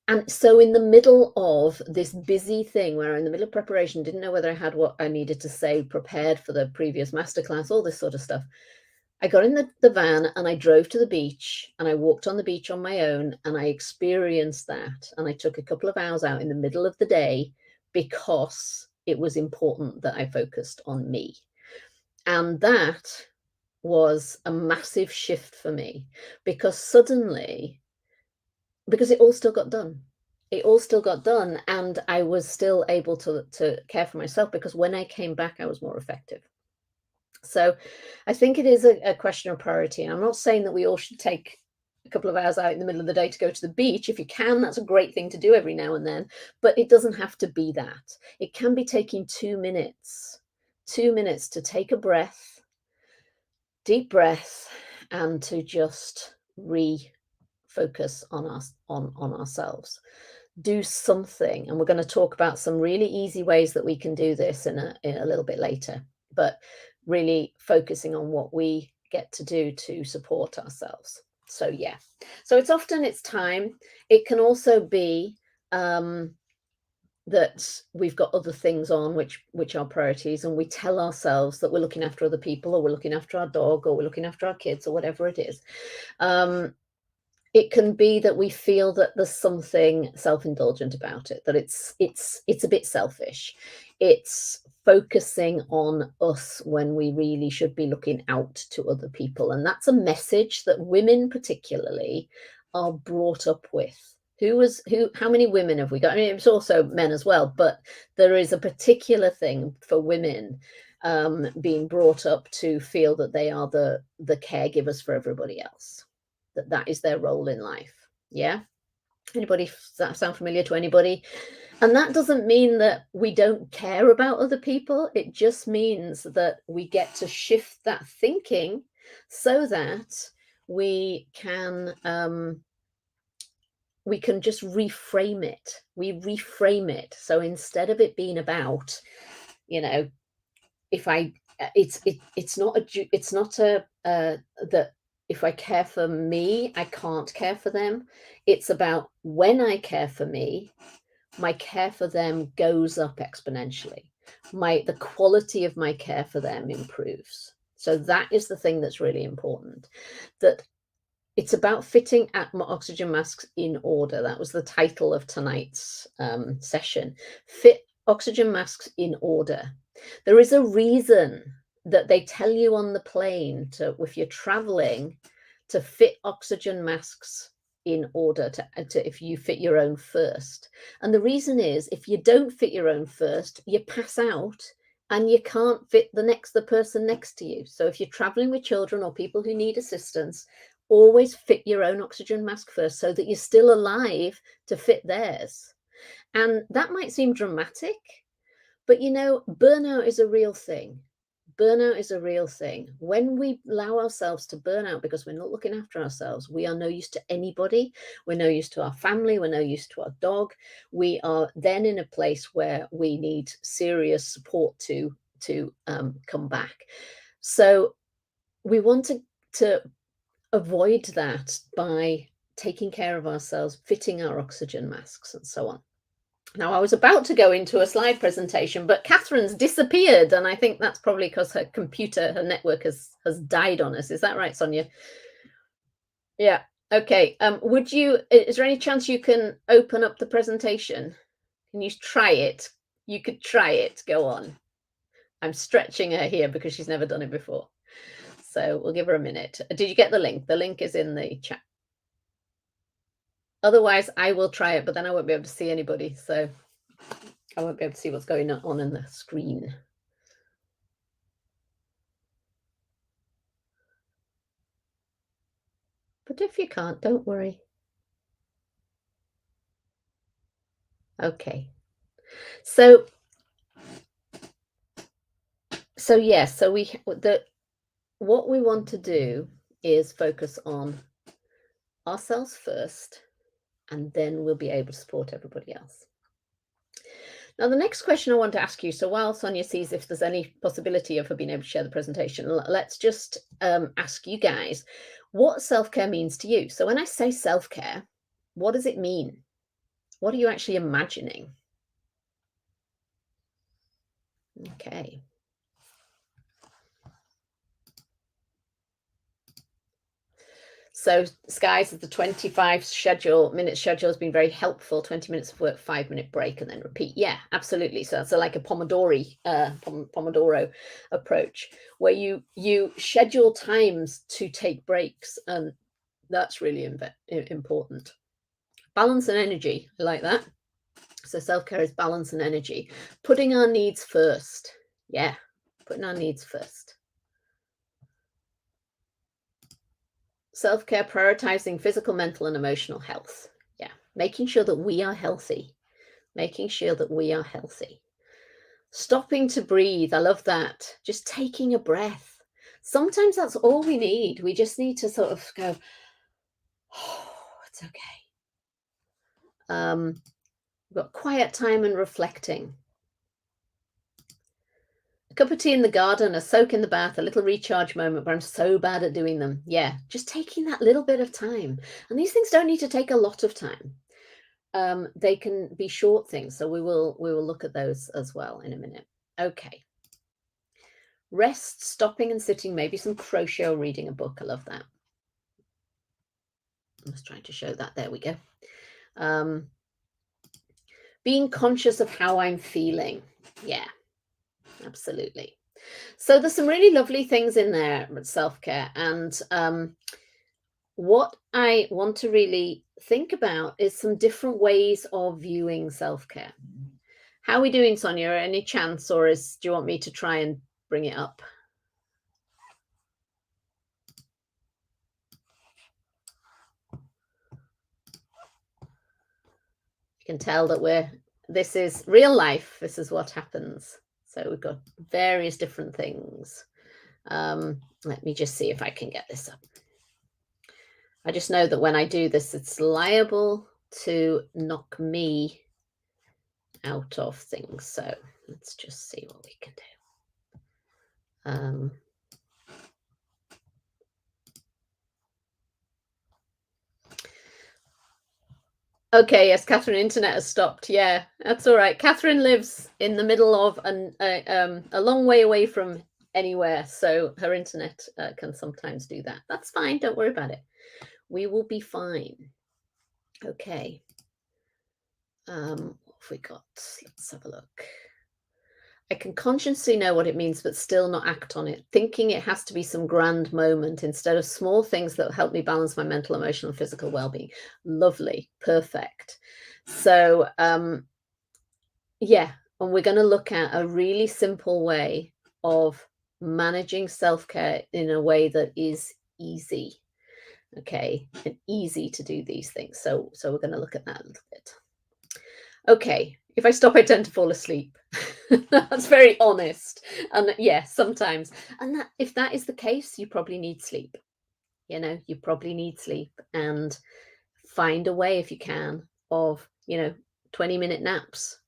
And so in the middle of this busy thing where I'm in the middle of preparation, didn't know whether I had what I needed to say, prepared for the previous masterclass, all this sort of stuff, I got in the van and I drove to the beach and I walked on the beach on my own and I experienced that. And I took a couple of hours out in the middle of the day because it was important that I focused on me. And that was a massive shift for me because suddenly, because it all still got done. It all still got done and I was still able to care for myself because when I came back, I was more effective. So I think it is a question of priority. And I'm not saying that we all should take a couple of hours out in the middle of the day to go to the beach. If you can, that's a great thing to do every now and then, but it doesn't have to be that. It can be taking 2 minutes to take a breath, deep breath, and to just refocus on us, on ourselves. Do something, and we're going to talk about some really easy ways that we can do this in a little bit later, but really focusing on what we get to do to support ourselves. So yeah, so it's time. It can also be that we've got other things on which are priorities, and we tell ourselves that we're looking after other people, or we're looking after our dog, or we're looking after our kids, or whatever it is. It can be that we feel that there's something self-indulgent about it, that it's a bit selfish. It's focusing on us when we really should be looking out to other people. And that's a message that women particularly are brought up with. How many women have we got? I mean, it's also men as well, but there is a particular thing for women being brought up to feel that they are the caregivers for everybody else, that is their role in life. Yeah. Anybody, does that sound familiar to anybody? And that doesn't mean that we don't care about other people. It just means that we get to shift that thinking so that we can just reframe it. We reframe it. So instead of it being about, if I, it's not that if I care for me, I can't care for them. It's about when I care for me, my care for them goes up exponentially. The quality of my care for them improves. So that is the thing that's really important. That it's about fitting oxygen masks in order. That was the title of tonight's session. Fit oxygen masks in order. There is a reason that they tell you on the plane if you're traveling, to fit oxygen masks in order to if you fit your own first. And the reason is, if you don't fit your own first, you pass out and you can't fit the person next to you. So if you're traveling with children or people who need assistance, always fit your own oxygen mask first so that you're still alive to fit theirs. And that might seem dramatic, but burnout is a real thing. Burnout is a real thing. When we allow ourselves to burn out because we're not looking after ourselves, we are no use to anybody. We're no use to our family. We're no use to our dog. We are then in a place where we need serious support to come back. So we want to avoid that by taking care of ourselves, fitting our oxygen masks and so on. Now, I was about to go into a slide presentation, but Catherine's disappeared, and I think that's probably because her network has died on us. Is that right, Sonia? Yeah. Okay. Is there any chance you can open up the presentation? Can you try it? You could try it. Go on. I'm stretching her here because she's never done it before. So we'll give her a minute. Did you get the link? The link is in the chat. Otherwise, I will try it, but then I won't be able to see anybody. So I won't be able to see what's going on in the screen. But if you can't, don't worry. Okay. So yes, what we want to do is focus on ourselves first, and then we'll be able to support everybody else. Now, the next question I want to ask you, so while Sonia sees if there's any possibility of her being able to share the presentation, let's just ask you guys what self-care means to you. So when I say self-care, what does it mean? What are you actually imagining? Okay. So Skies, the 25-minute schedule has been very helpful. 20 minutes of work, 5-minute break, and then repeat. Yeah, absolutely. So that's like a Pomodoro approach, where you schedule times to take breaks, and that's really important. Balance and energy. I like that. So self-care is balance and energy. Putting our needs first. Yeah, putting our needs first. Self-care, prioritizing physical, mental, and emotional health. Yeah, making sure that we are healthy. Making sure that we are healthy. Stopping to breathe. I love that. Just taking a breath. Sometimes that's all we need. We just need to sort of go, oh, it's okay. We've got quiet time and reflecting. A cup of tea in the garden, a soak in the bath, a little recharge moment, but I'm so bad at doing them. Yeah, just taking that little bit of time. And these things don't need to take a lot of time. They can be short things, so we will look at those as well in a minute. Okay. Rest, stopping and sitting, maybe some crochet or reading a book. I love that. I was trying to show that. There we go. Being conscious of how I'm feeling. Yeah, absolutely. So there's some really lovely things in there with self-care, and what I want to really think about is some different ways of viewing self-care. How are we doing, Sonia? Any chance, or do you want me to try and bring it up? You can tell that this is real life. This is what happens. So we've got various different things. Let me just see if I can get this up. I just know that when I do this, it's liable to knock me out of things. So let's just see what we can do. Okay, yes, Catherine, internet has stopped. Yeah, that's all right. Catherine lives in the middle of a long way away from anywhere, so her internet can sometimes do that. That's fine. Don't worry about it. We will be fine. Okay. What have we got? Let's have a look. I can consciously know what it means, but still not act on it, thinking it has to be some grand moment instead of small things that help me balance my mental, emotional, and physical well-being. Lovely. Perfect. So, yeah, and we're going to look at a really simple way of managing self-care in a way that is easy. Okay, and easy to do these things. So we're going to look at that a little bit. Okay, if I stop, I tend to fall asleep. That's very honest. And yeah, sometimes. And if that is the case, you probably need sleep. You know, you probably need sleep, and find a way, if you can, of, 20-minute naps.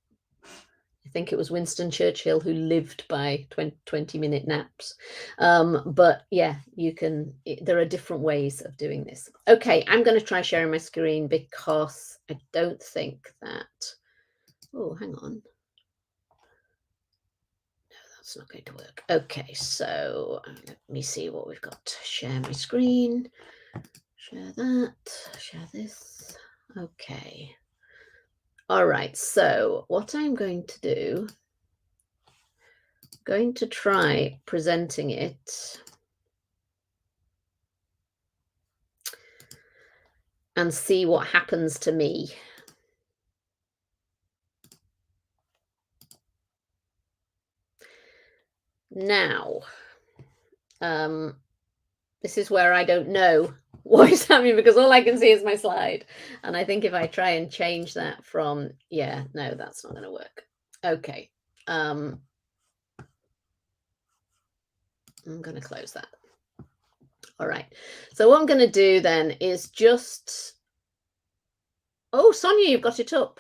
I think it was Winston Churchill who lived by 20-minute naps. But yeah, there are different ways of doing this. Okay, I'm going to try sharing my screen because I don't think that, oh, hang on. No, that's not going to work. Okay, so let me see what we've got. Share my screen, share that, share this. Okay. All right, so what I'm going to do, going to try presenting it and see what happens to me. Now, this is where I don't know what is happening because all I can see is my slide. And I think if I try and change that from, yeah, no, that's not going to work. Okay. I'm going to close that. All right. So what I'm going to do then is just, oh, Sonia, you've got it up.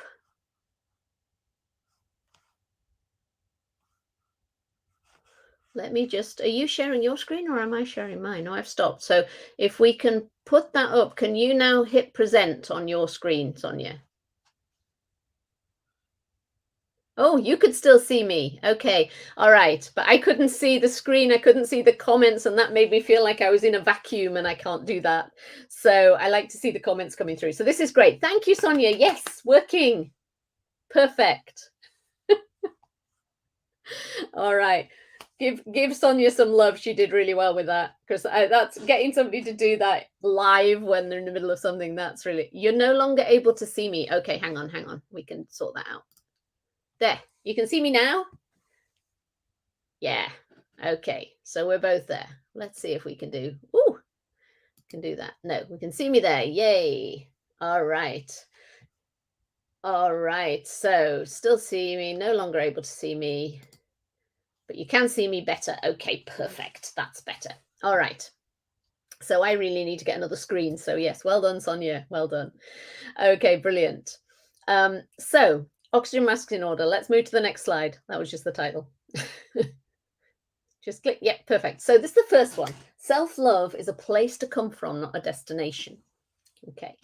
Let me just, are you sharing your screen or am I sharing mine? No, I've stopped. So if we can put that up, can you now hit present on your screen, Sonia? Oh, you could still see me. Okay. All right. But I couldn't see the screen. I couldn't see the comments. And that made me feel like I was in a vacuum and I can't do that. So I like to see the comments coming through. So this is great. Thank you, Sonia. Yes, working. Perfect. All right. Give Sonia some love. She did really well with that, because that's getting somebody to do that live when they're in the middle of something. That's really, you're no longer able to see me. Okay, hang on. We can sort that out. There, you can see me now. Yeah. Okay. So we're both there. Let's see if we can do. Ooh, can do that. No, we can see me there. Yay. All right. All right. So still see me. No longer able to see me. But you can see me better. Okay, perfect. That's better. All right. So I really need to get another screen. So yes, well done, Sonia. Well done. Okay, brilliant. So oxygen masks in order. Let's move to the next slide. That was just the title. Just click. Yeah, perfect. So this is the first one. Self-love is a place to come from, not a destination. Okay.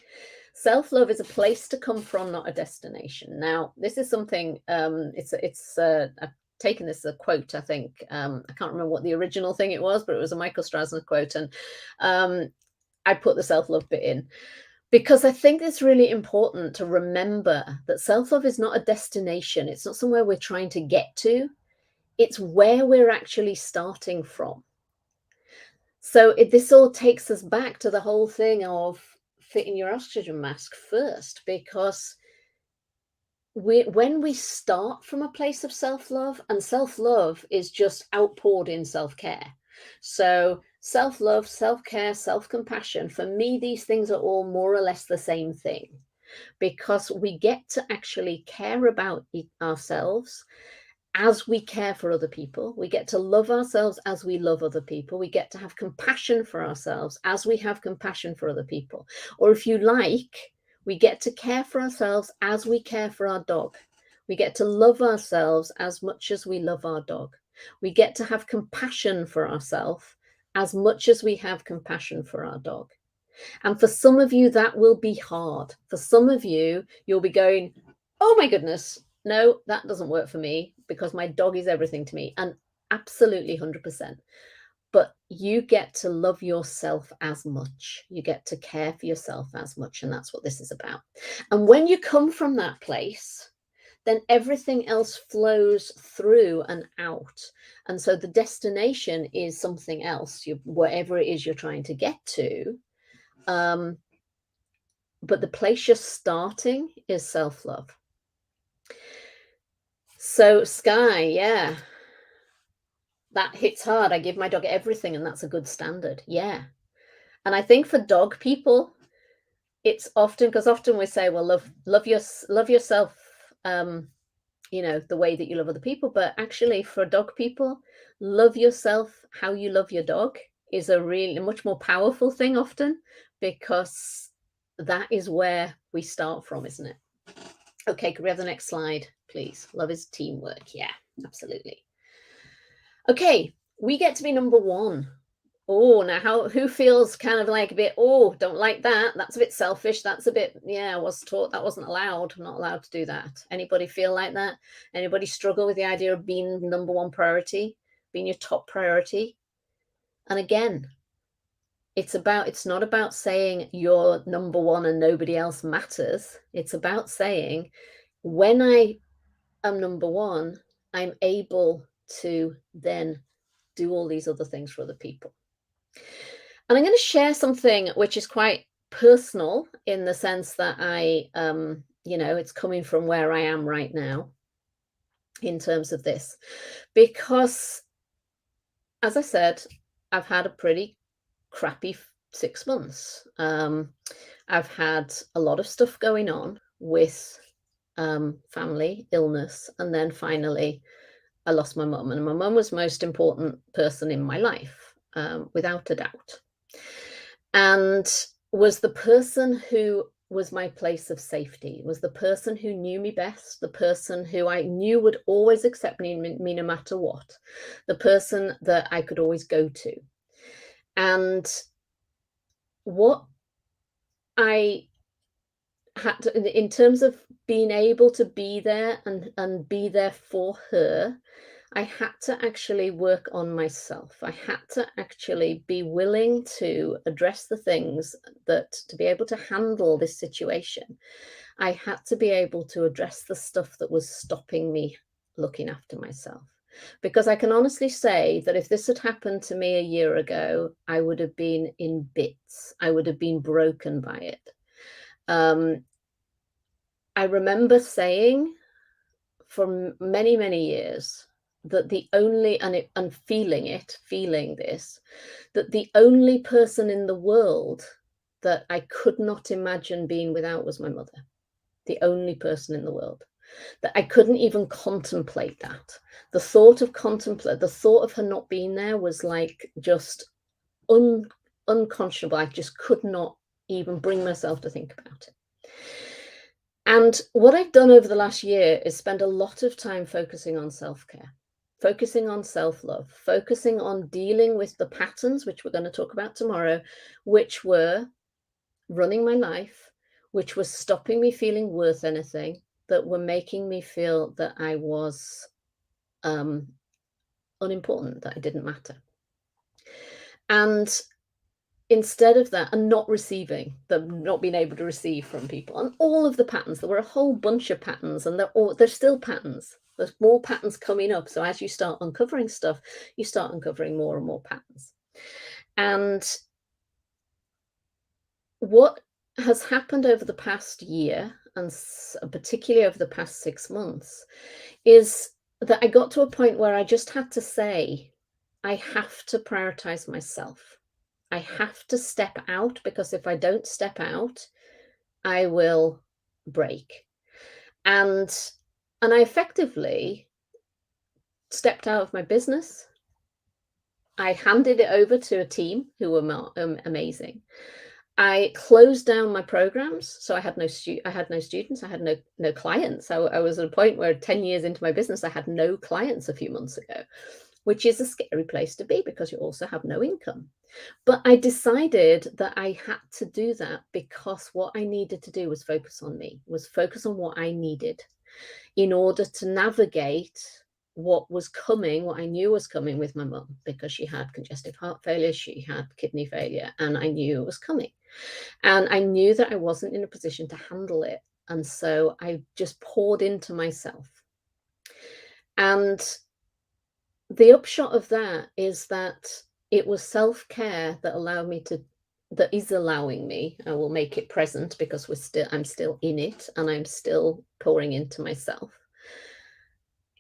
Self-love is a place to come from, not a destination. Now, this is something, I've taken this as a quote, I think. I can't remember what the original thing it was, but it was a Michael Strassner quote. And I put the self-love bit in because I think it's really important to remember that self-love is not a destination. It's not somewhere we're trying to get to. It's where we're actually starting from. So this all takes us back to the whole thing of fitting your oxygen mask first, because when we start from a place of self-love, and self-love is just outpoured in self-care. So self-love, self-care, self-compassion, for me, these things are all more or less the same thing, because we get to actually care about ourselves as we care for other people. We get to love ourselves as we love other people. We get to have compassion for ourselves as we have compassion for other people. Or if you like, we get to care for ourselves as we care for our dog. We get to love ourselves as much as we love our dog. We get to have compassion for ourselves as much as we have compassion for our dog. And for some of you, that will be hard. For some of you, you'll be going, oh my goodness, no, that doesn't work for me because my dog is everything to me. And absolutely 100%. But you get to love yourself as much. You get to care for yourself as much. And that's what this is about. And when you come from that place, then everything else flows through and out. And so the destination is something else, whatever it is you're trying to get to. But the place you're starting is self-love. So Sky, yeah, that hits hard. I give my dog everything, and that's a good standard. Yeah. And I think for dog people, it's often, because often we say, well, love yourself, the way that you love other people. But actually for dog people, love yourself how you love your dog is a really much more powerful thing often, because that is where we start from, isn't it? Okay, could we have the next slide, please? Love is teamwork. Yeah, absolutely. Okay, we get to be number one. Oh, now who feels kind of like a bit, oh, don't like that. That's a bit selfish. That's a bit, yeah, I was taught that wasn't allowed. I'm not allowed to do that. Anybody feel like that? Anybody struggle with the idea of being number one priority, being your top priority? And again, it's not about saying you're number one and nobody else matters. It's about saying, when I am number one, I'm able to then do all these other things for other people. And I'm going to share something which is quite personal, in the sense that it's coming from where I am right now in terms of this, because as I said, I've had a pretty crappy 6 months. I've had a lot of stuff going on with family illness, and then finally I lost my mum, and my mum was the most important person in my life, without a doubt, and was the person who was my place of safety. It was the person who knew me best, the person who I knew would always accept me no matter what, the person that I could always go to. And what I had to, in terms of being able to be there and be there for her, I had to actually work on myself. I had to actually be willing to address the things that, to be able to handle this situation, I had to be able to address the stuff that was stopping me looking after myself. Because I can honestly say that if this had happened to me a year ago, I would have been in bits. I would have been broken by it. I remember saying for many, many years that the only, and feeling this, that the only person in the world that I could not imagine being without was my mother. The only person in the world. That I couldn't even contemplate that. The thought of her not being there was like just unconscionable. I just could not even bring myself to think about it. And what I've done over the last year is spend a lot of time focusing on self-care, focusing on self-love, focusing on dealing with the patterns, which we're going to talk about tomorrow, which were running my life, which was stopping me feeling worth anything, that were making me feel that I was unimportant, that I didn't matter. And instead of that, and not being able to receive from people, and all of the patterns, there were a whole bunch of patterns, and there's still patterns. There's more patterns coming up. So as you start uncovering stuff, you start uncovering more and more patterns. And what has happened over the past year, and particularly over the past 6 months, is that I got to a point where I just had to say, I have to prioritize myself. I have to step out, because if I don't step out, I will break. And I effectively stepped out of my business. I handed it over to a team who were amazing. I closed down my programs, so I had no students, I had no clients. I was at a point where 10 years into my business, I had no clients a few months ago, which is a scary place to be because you also have no income. But I decided that I had to do that because what I needed to do was focus on me, was focus on what I needed in order to navigate what was coming, what I knew was coming with my mum, because she had congestive heart failure, she had kidney failure, and I knew it was coming. And I knew that I wasn't in a position to handle it. And so I just poured into myself. And the upshot of that is that it was self-care that is allowing me, I will make it present because I'm still in it and I'm still pouring into myself.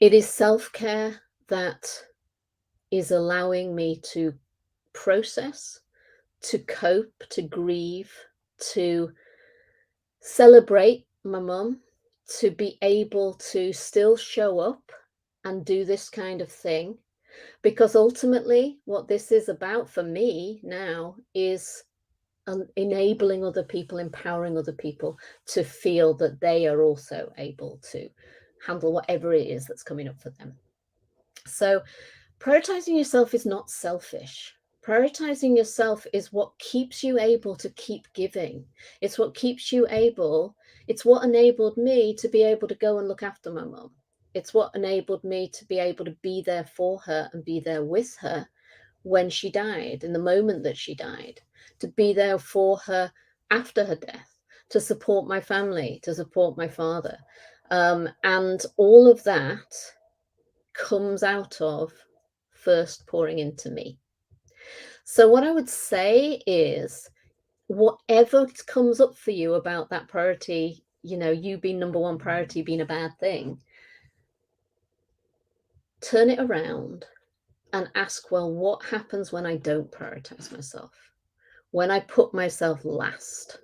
It is self-care that is allowing me to process, to cope, to grieve, to celebrate my mum, to be able to still show up and do this kind of thing. Because ultimately, what this is about for me now is enabling other people, empowering other people to feel that they are also able to handle whatever it is that's coming up for them. So prioritizing yourself is not selfish. Prioritizing yourself is what keeps you able to keep giving. It's what keeps you able. It's what enabled me to be able to go and look after my mum. It's what enabled me to be able to be there for her and be there with her when she died, in the moment that she died, to be there for her after her death, to support my family, to support my father. And all of that comes out of first pouring into me. So what I would say is, whatever comes up for you about that priority, you being number one priority being a bad thing, turn it around and ask, well, what happens when I don't prioritize myself? When I put myself last?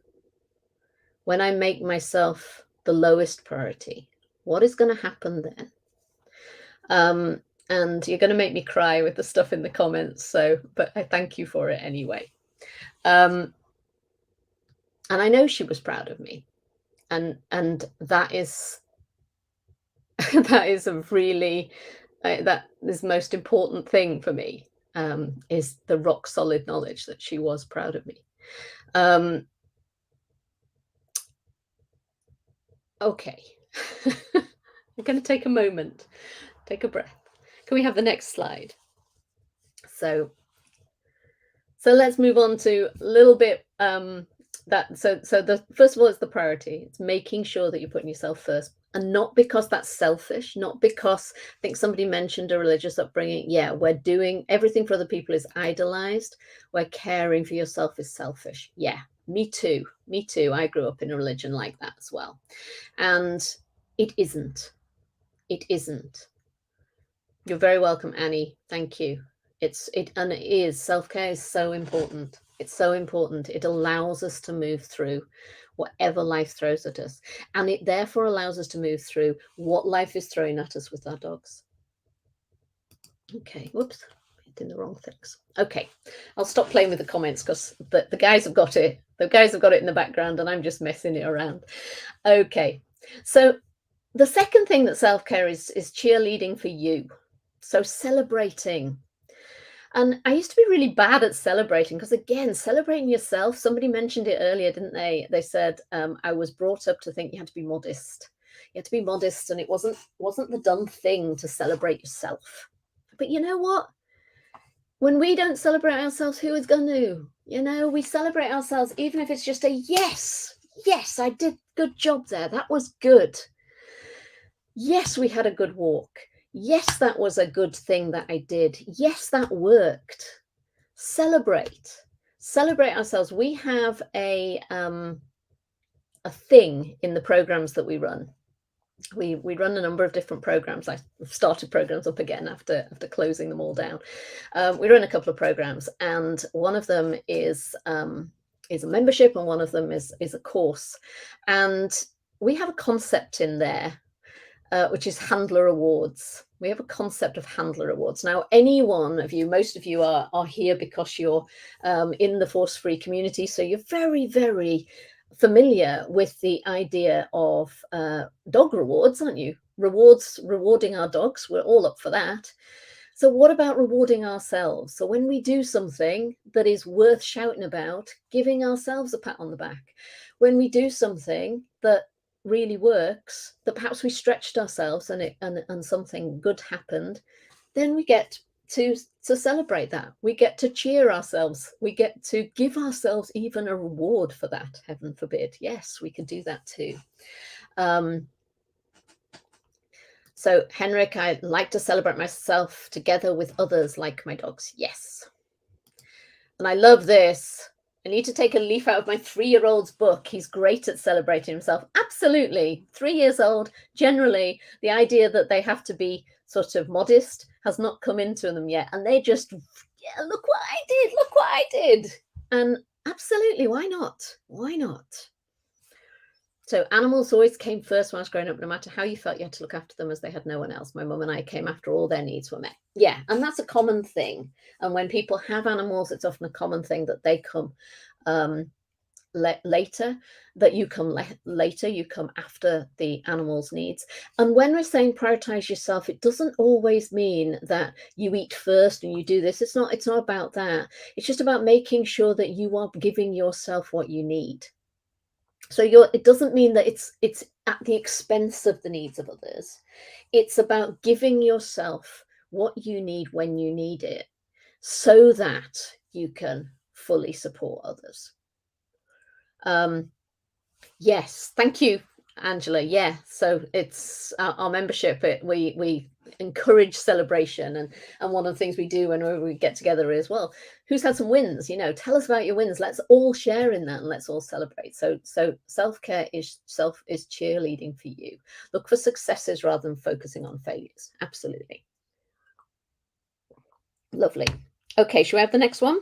When I make myself the lowest priority? What is going to happen then? And you're going to make me cry with the stuff in the comments, but I thank you for it anyway. And I know she was proud of me. And that is that is a really that is the most important thing for me, is the rock solid knowledge that she was proud of me. Okay. I'm going to take a moment, take a breath. Can we have the next slide? So let's move on to a little bit the first of all, it's the priority. It's making sure that you're putting yourself first, and not because that's selfish, not because I think somebody mentioned a religious upbringing. Yeah, we're doing everything for other people is idolized, where caring for yourself is selfish. Yeah, me too. I grew up in a religion like that as well, and it isn't. You're very welcome, Annie. Thank you. It is self-care is so important. It's so important. It allows us to move through whatever life throws at us, and it therefore allows us to move through what life is throwing at us with our dogs. Okay, whoops, hitting the wrong things. Okay, I'll stop playing with the comments because the guys have got it. The guys have got it in the background, and I'm just messing it around. Okay, so the second thing that self-care is cheerleading for you. So celebrating. And I used to be really bad at celebrating because, again, celebrating yourself, somebody mentioned it earlier, didn't they? They said, I was brought up to think you had to be modest. You had to be modest, and it wasn't the done thing to celebrate yourself. But you know what? When we don't celebrate ourselves, who is going to? You know, we celebrate ourselves, even if it's just a yes, I did good job there. That was good. Yes, we had a good walk. Yes, that was a good thing that I did. Yes, that worked. Celebrate ourselves. We have a thing in the programs that we run. We run a number of different programs. I've started programs up again after closing them all down. We run a couple of programs, and one of them is a membership, and one of them is a course. And we have a concept in there, which is handler awards. We have a concept of handler awards. Now, any one of you, most of you are here because you're in the force-free community, so you're very, very familiar with the idea of dog rewards, aren't you? Rewarding our dogs. We're all up for that. So what about rewarding ourselves? So when we do something that is worth shouting about, giving ourselves a pat on the back. When we do something that really works, that perhaps we stretched ourselves and something good happened, then we get to celebrate that. We get to cheer ourselves. We get to give ourselves even a reward for that, heaven forbid. Yes, we can do that too. So Henrik, I like to celebrate myself together with others like my dogs. Yes. And I love this. I need to take a leaf out of my 3-year-old's book. He's great at celebrating himself. Absolutely. 3 years old, generally, the idea that they have to be sort of modest has not come into them yet. And they just, yeah, look what I did. And absolutely, why not? Why not? So animals always came first when I was growing up. No matter how you felt, you had to look after them as they had no one else. My mum and I came after all their needs were met. Yeah, and that's a common thing. And when people have animals, it's often a common thing that they come later, that you come later, you come after the animal's needs. And when we're saying prioritize yourself, it doesn't always mean that you eat first and you do this. It's not about that. It's just about making sure that you are giving yourself what you need. So it doesn't mean that it's at the expense of the needs of others. It's about giving yourself what you need when you need it, so that you can fully support others. Yes, thank you, Angela. Yeah, so it's our membership. We encourage celebration, and one of the things we do when we get together is, well, who's had some wins? You know, tell us about your wins. Let's all share in that, and let's all celebrate. So self-care is cheerleading for you. Look for successes rather than focusing on failures. Absolutely. Lovely. Okay, shall we have the next one?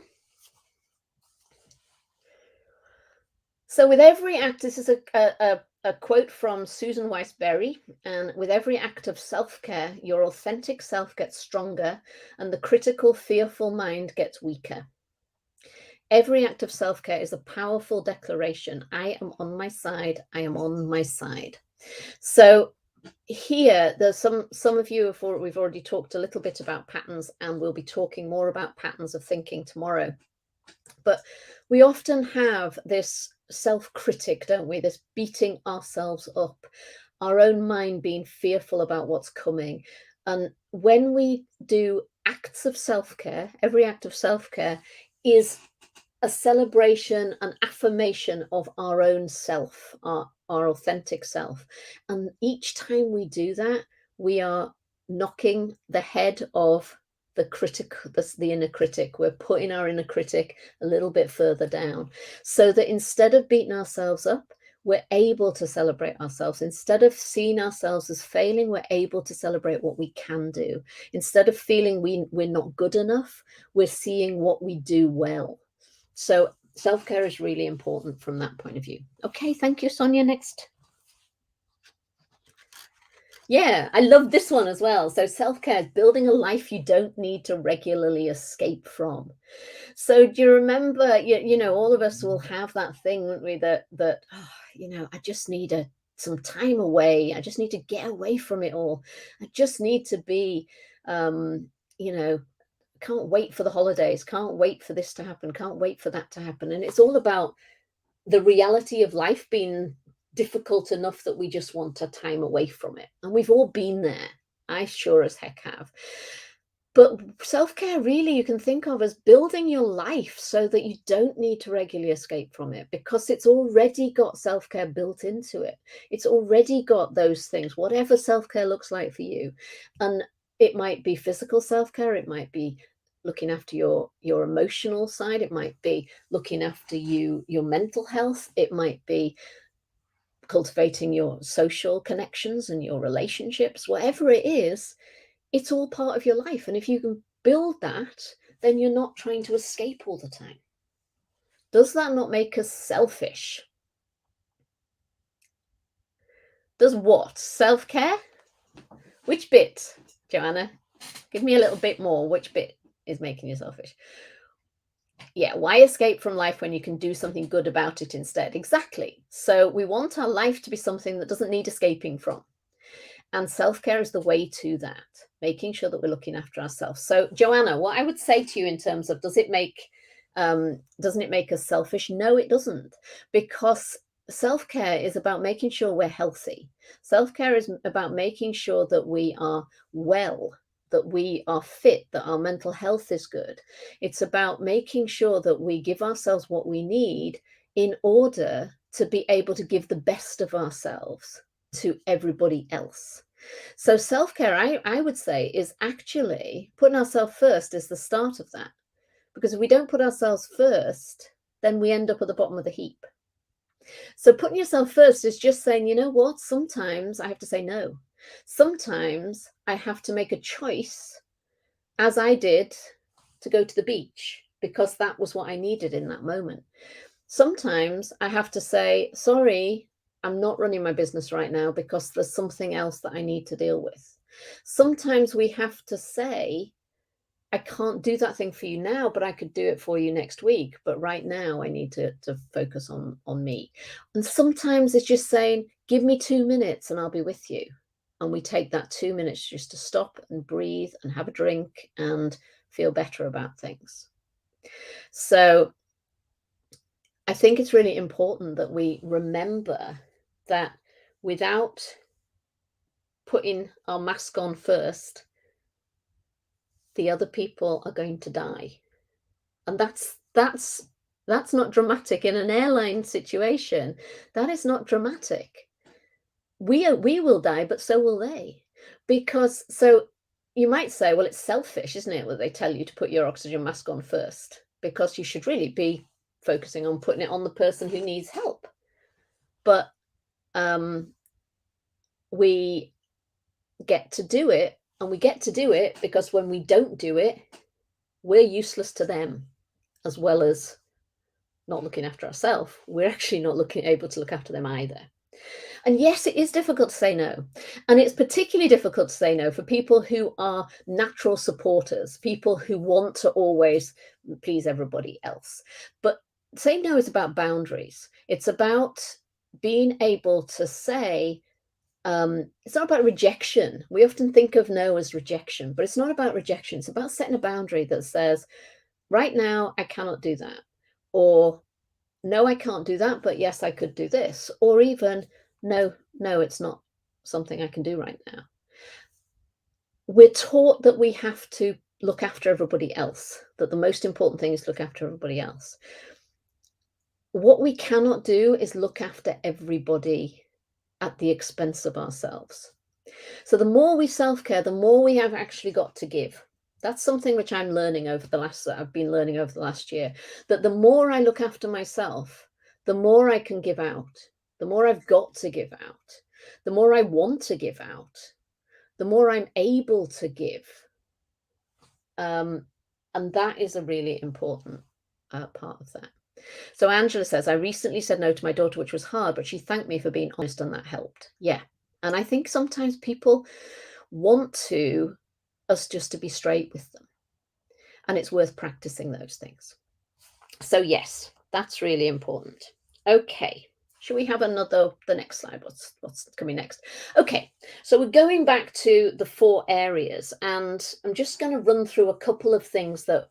So with every act, this is a quote from Susan Weiss Berry, and with every act of self-care, your authentic self gets stronger and the critical, fearful mind gets weaker. Every act of self-care is a powerful declaration. I am on my side. I am on my side. So here, there's some of you we've already talked a little bit about patterns, and we'll be talking more about patterns of thinking tomorrow. But we often have this self-critic, don't we? This beating ourselves up, our own mind being fearful about what's coming. And when we do acts of self-care, every act of self-care is a celebration, an affirmation of our own self, our authentic self. And each time we do that, we are knocking the head of the critic, the inner critic. We're putting our inner critic a little bit further down, so that instead of beating ourselves up, we're able to celebrate ourselves. Instead of seeing ourselves as failing, we're able to celebrate what we can do. Instead of feeling we're not good enough, we're seeing what we do well. So self-care is really important from that point of view. Okay, thank you, Sonia. Next. Yeah, I love this one as well. So self-care is building a life you don't need to regularly escape from. So do you remember, you know, all of us will have that thing, won't we, that oh, you know, I just need some time away. I just need to get away from it all. I just need to be, you know, can't wait for the holidays, can't wait for this to happen, can't wait for that to happen. And it's all about the reality of life being difficult enough that we just want a time away from it. And we've all been there. I sure as heck have. But self-care really you can think of as building your life so that you don't need to regularly escape from it, because it's already got self-care built into it. It's already got those things, whatever self-care looks like for you. And it might be physical self-care, it might be looking after your emotional side, it might be looking after your mental health, it might be cultivating your social connections and your relationships. Whatever it is, it's all part of your life. And if you can build that, then you're not trying to escape all the time. Does that not make us selfish? Does what? Self-care? Which bit, Joanna? Give me a little bit more. Which bit is making you selfish? Yeah, why escape from life when you can do something good about it instead? Exactly. So we want our life to be something that doesn't need escaping from. And self-care is the way to that, making sure that we're looking after ourselves. So Joanna, what I would say to you in terms of doesn't it make us selfish? No, it doesn't, because self-care is about making sure we're healthy. Self-care is about making sure that we are well, that we are fit, that our mental health is good. It's about making sure that we give ourselves what we need in order to be able to give the best of ourselves to everybody else. So self-care, I would say, is actually putting ourselves first is the start of that. Because if we don't put ourselves first, then we end up at the bottom of the heap. So putting yourself first is just saying, you know what, sometimes I have to say no. Sometimes I have to make a choice, as I did, to go to the beach, because that was what I needed in that moment. Sometimes I have to say, sorry, I'm not running my business right now because there's something else that I need to deal with. Sometimes we have to say, I can't do that thing for you now, but I could do it for you next week. But right now I need to focus on me. And sometimes it's just saying, give me 2 minutes and I'll be with you. And we take that 2 minutes just to stop and breathe and have a drink and feel better about things. So I think it's really important that we remember that without putting our mask on first, the other people are going to die. And that's not dramatic in an airline situation. That is not dramatic. We will die, but so will they. Because so you might say, well, it's selfish, isn't it, when they tell you to put your oxygen mask on first, because you should really be focusing on putting it on the person who needs help. But we get to do it, and we get to do it because when we don't do it, we're useless to them, as well as not looking after ourselves. We're actually not able to look after them either. And yes, it is difficult to say no. And it's particularly difficult to say no for people who are natural supporters, people who want to always please everybody else. But saying no is about boundaries. It's about being able to say, it's not about rejection. We often think of no as rejection, but it's not about rejection. It's about setting a boundary that says, right now, I cannot do that. Or no, I can't do that, but yes, I could do this. Or even, no, it's not something I can do right now. We're taught that we have to look after everybody else, that the most important thing is look after everybody else. What we cannot do is look after everybody at the expense of ourselves. So the more we self-care, the more we have actually got to give. That's something which I've been learning over the last year, that the more I look after myself, the more I can give out, the more I've got to give out, the more I want to give out, the more I'm able to give. And that is a really important part of that. So Angela says, I recently said no to my daughter, which was hard, but she thanked me for being honest and that helped. Yeah. And I think sometimes people want us just to be straight with them. And it's worth practicing those things. So yes, that's really important. Okay. Should we have the next slide? What's coming next? Okay, so we're going back to the 4 areas, and I'm just going to run through a couple of things that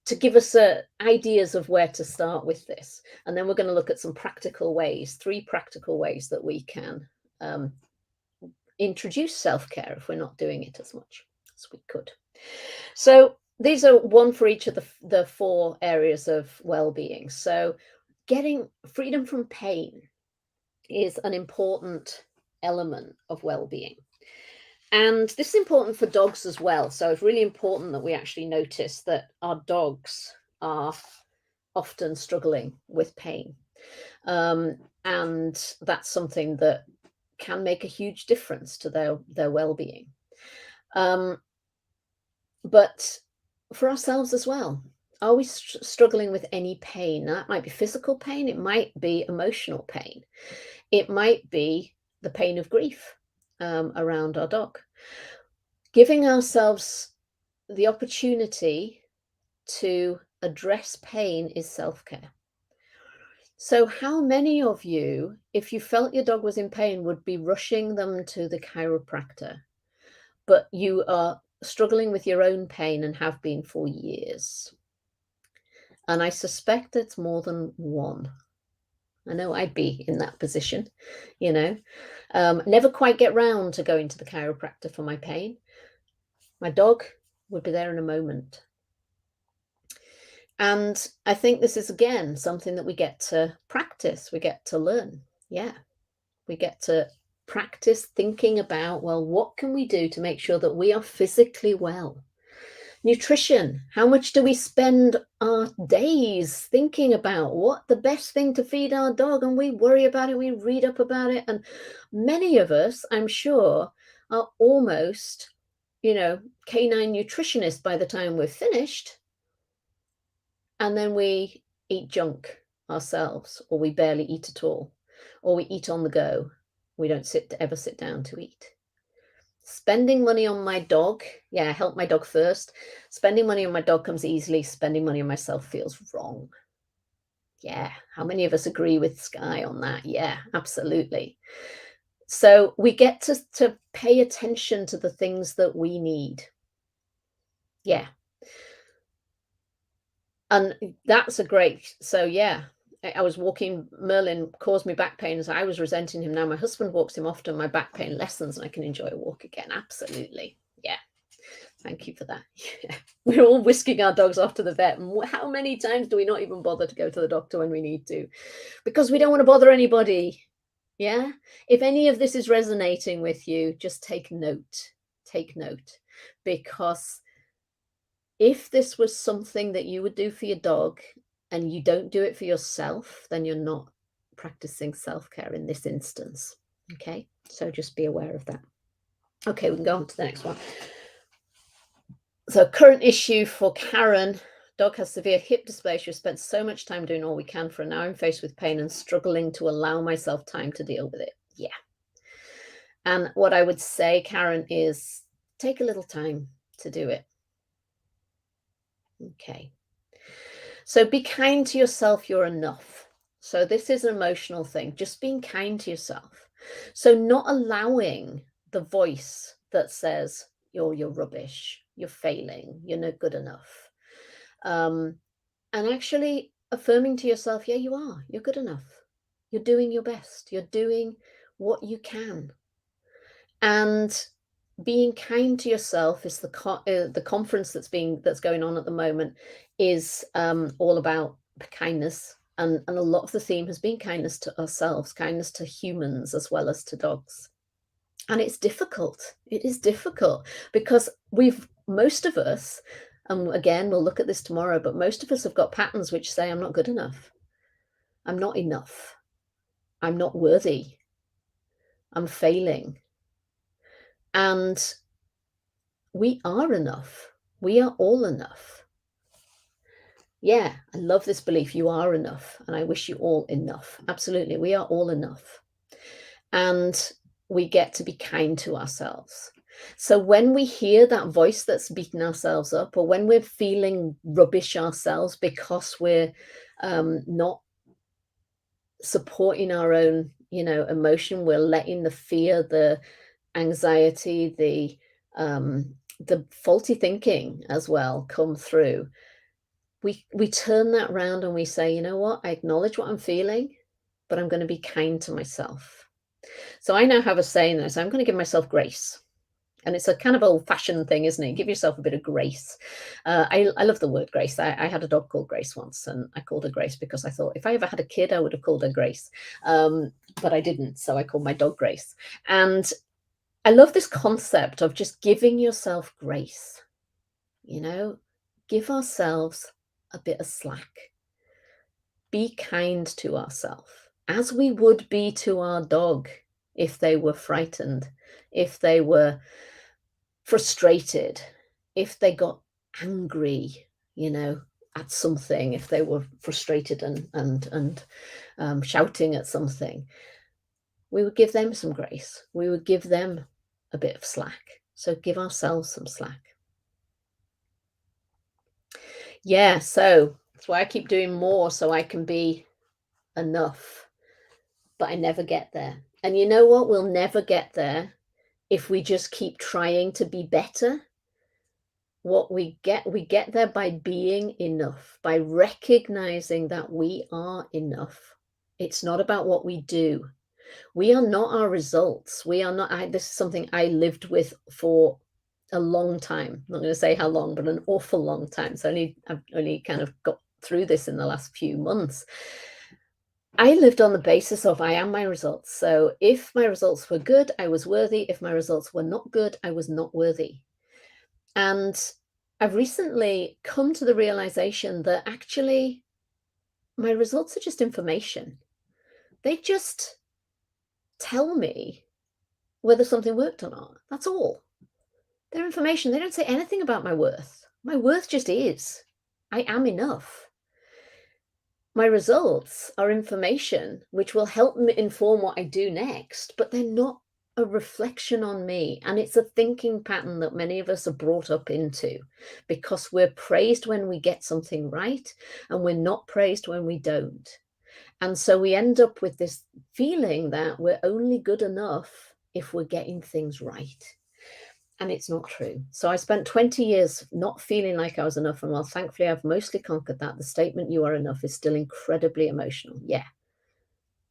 to give us ideas of where to start with this. And then we're going to look at some practical ways, 3 practical ways that we can introduce self-care if we're not doing it as much as we could. So these are one for each of the 4 areas of well-being. So getting freedom from pain is an important element of well-being. And this is important for dogs as well. So it's really important that we actually notice that our dogs are often struggling with pain. And that's something that can make a huge difference to their well-being. But for ourselves as well, are we struggling with any pain? Now, that might be physical pain. It might be emotional pain. It might be the pain of grief around our dog. Giving ourselves the opportunity to address pain is self-care. So how many of you, if you felt your dog was in pain, would be rushing them to the chiropractor, but you are struggling with your own pain and have been for years? And I suspect it's more than one. I know I'd be in that position, never quite get round to going to the chiropractor for my pain. My dog would be there in a moment. And I think this is, again, something that we get to practice. We get to learn. Yeah. We get to practice thinking about, well, what can we do to make sure that we are physically well? Nutrition. How much do we spend our days thinking about what the best thing to feed our dog? And we worry about it. We read up about it. And many of us, I'm sure, are almost, canine nutritionists by the time we're finished. And then we eat junk ourselves, or we barely eat at all, or we eat on the go. We don't ever sit down to eat. Spending money on my dog, help my dog first. Spending money on my dog comes easily. Spending money on myself feels wrong. Yeah, how many of us agree with Sky on that? Yeah, absolutely. So we get to pay attention to the things that we need. Yeah. And that's a great, so yeah, I was walking, Merlin caused me back pain, so I was resenting him. Now my husband walks him often, my back pain lessens and I can enjoy a walk again. Absolutely. Yeah. Thank you for that. Yeah. We're all whisking our dogs off to the vet. And how many times do we not even bother to go to the doctor when we need to? Because we don't want to bother anybody. Yeah. If any of this is resonating with you, just take note. Take note. Because if this was something that you would do for your dog and you don't do it for yourself, then you're not practicing self-care in this instance. Okay, so just be aware of that. Okay, we can go on to the next one. So current issue for Karen, dog has severe hip dysplasia. We've spent so much time doing all we can for her. Now I'm faced with pain and struggling to allow myself time to deal with it. Yeah. And what I would say, Karen, is take a little time to do it. Okay. So be kind to yourself. You're enough. So this is an emotional thing, just being kind to yourself. So not allowing the voice that says you're rubbish, you're failing, you're not good enough. And actually affirming to yourself, yeah, you are, you're good enough. You're doing your best. You're doing what you can. And being kind to yourself is the conference that's going on at the moment is all about kindness, and a lot of the theme has been kindness to ourselves, kindness to humans as well as to dogs. And it's difficult. It is difficult because most of us, and again we'll look at this tomorrow, but most of us have got patterns which say I'm not good enough, I'm not enough, I'm not worthy, I'm failing. And we are enough. We are all enough. Yeah, I love this belief. You are enough. And I wish you all enough. Absolutely. We are all enough. And we get to be kind to ourselves. So when we hear that voice that's beating ourselves up, or when we're feeling rubbish ourselves because we're not supporting our own, emotion, we're letting the fear, the anxiety, the faulty thinking as well come through. We turn that round and we say, you know what? I acknowledge what I'm feeling, but I'm going to be kind to myself. So I now have a saying that I'm going to give myself grace. And it's a kind of old-fashioned thing, isn't it? Give yourself a bit of grace. I love the word grace. I had a dog called Grace once, and I called her Grace because I thought if I ever had a kid, I would have called her Grace. But I didn't, so I called my dog Grace. And I love this concept of just giving yourself grace. Give ourselves a bit of slack. Be kind to ourselves, as we would be to our dog if they were frightened, if they were frustrated, if they got angry, at something, if they were frustrated and shouting at something. We would give them some grace. We would give them a bit of slack. So give ourselves some slack. Yeah, so that's why I keep doing more, so I can be enough. But I never get there. And you know what? We'll never get there if we just keep trying to be better. What we get there by being enough, by recognizing that we are enough. It's not about what we do. We are not our results. We are not, this is something I lived with for a long time. I'm not going to say how long, but an awful long time. So I've only kind of got through this in the last few months. I lived on the basis of I am my results. So if my results were good, I was worthy. If my results were not good, I was not worthy. And I've recently come to the realization that actually my results are just information. They just tell me whether something worked or not. That's all. They're information. They don't say anything about my worth. My worth just is. I am enough. My results are information which will help me inform what I do next, but they're not a reflection on me. And it's a thinking pattern that many of us are brought up into because we're praised when we get something right and we're not praised when we don't. And so we end up with this feeling that we're only good enough if we're getting things right. And it's not true. So I spent 20 years not feeling like I was enough. And while thankfully I've mostly conquered that, the statement you are enough is still incredibly emotional. Yeah.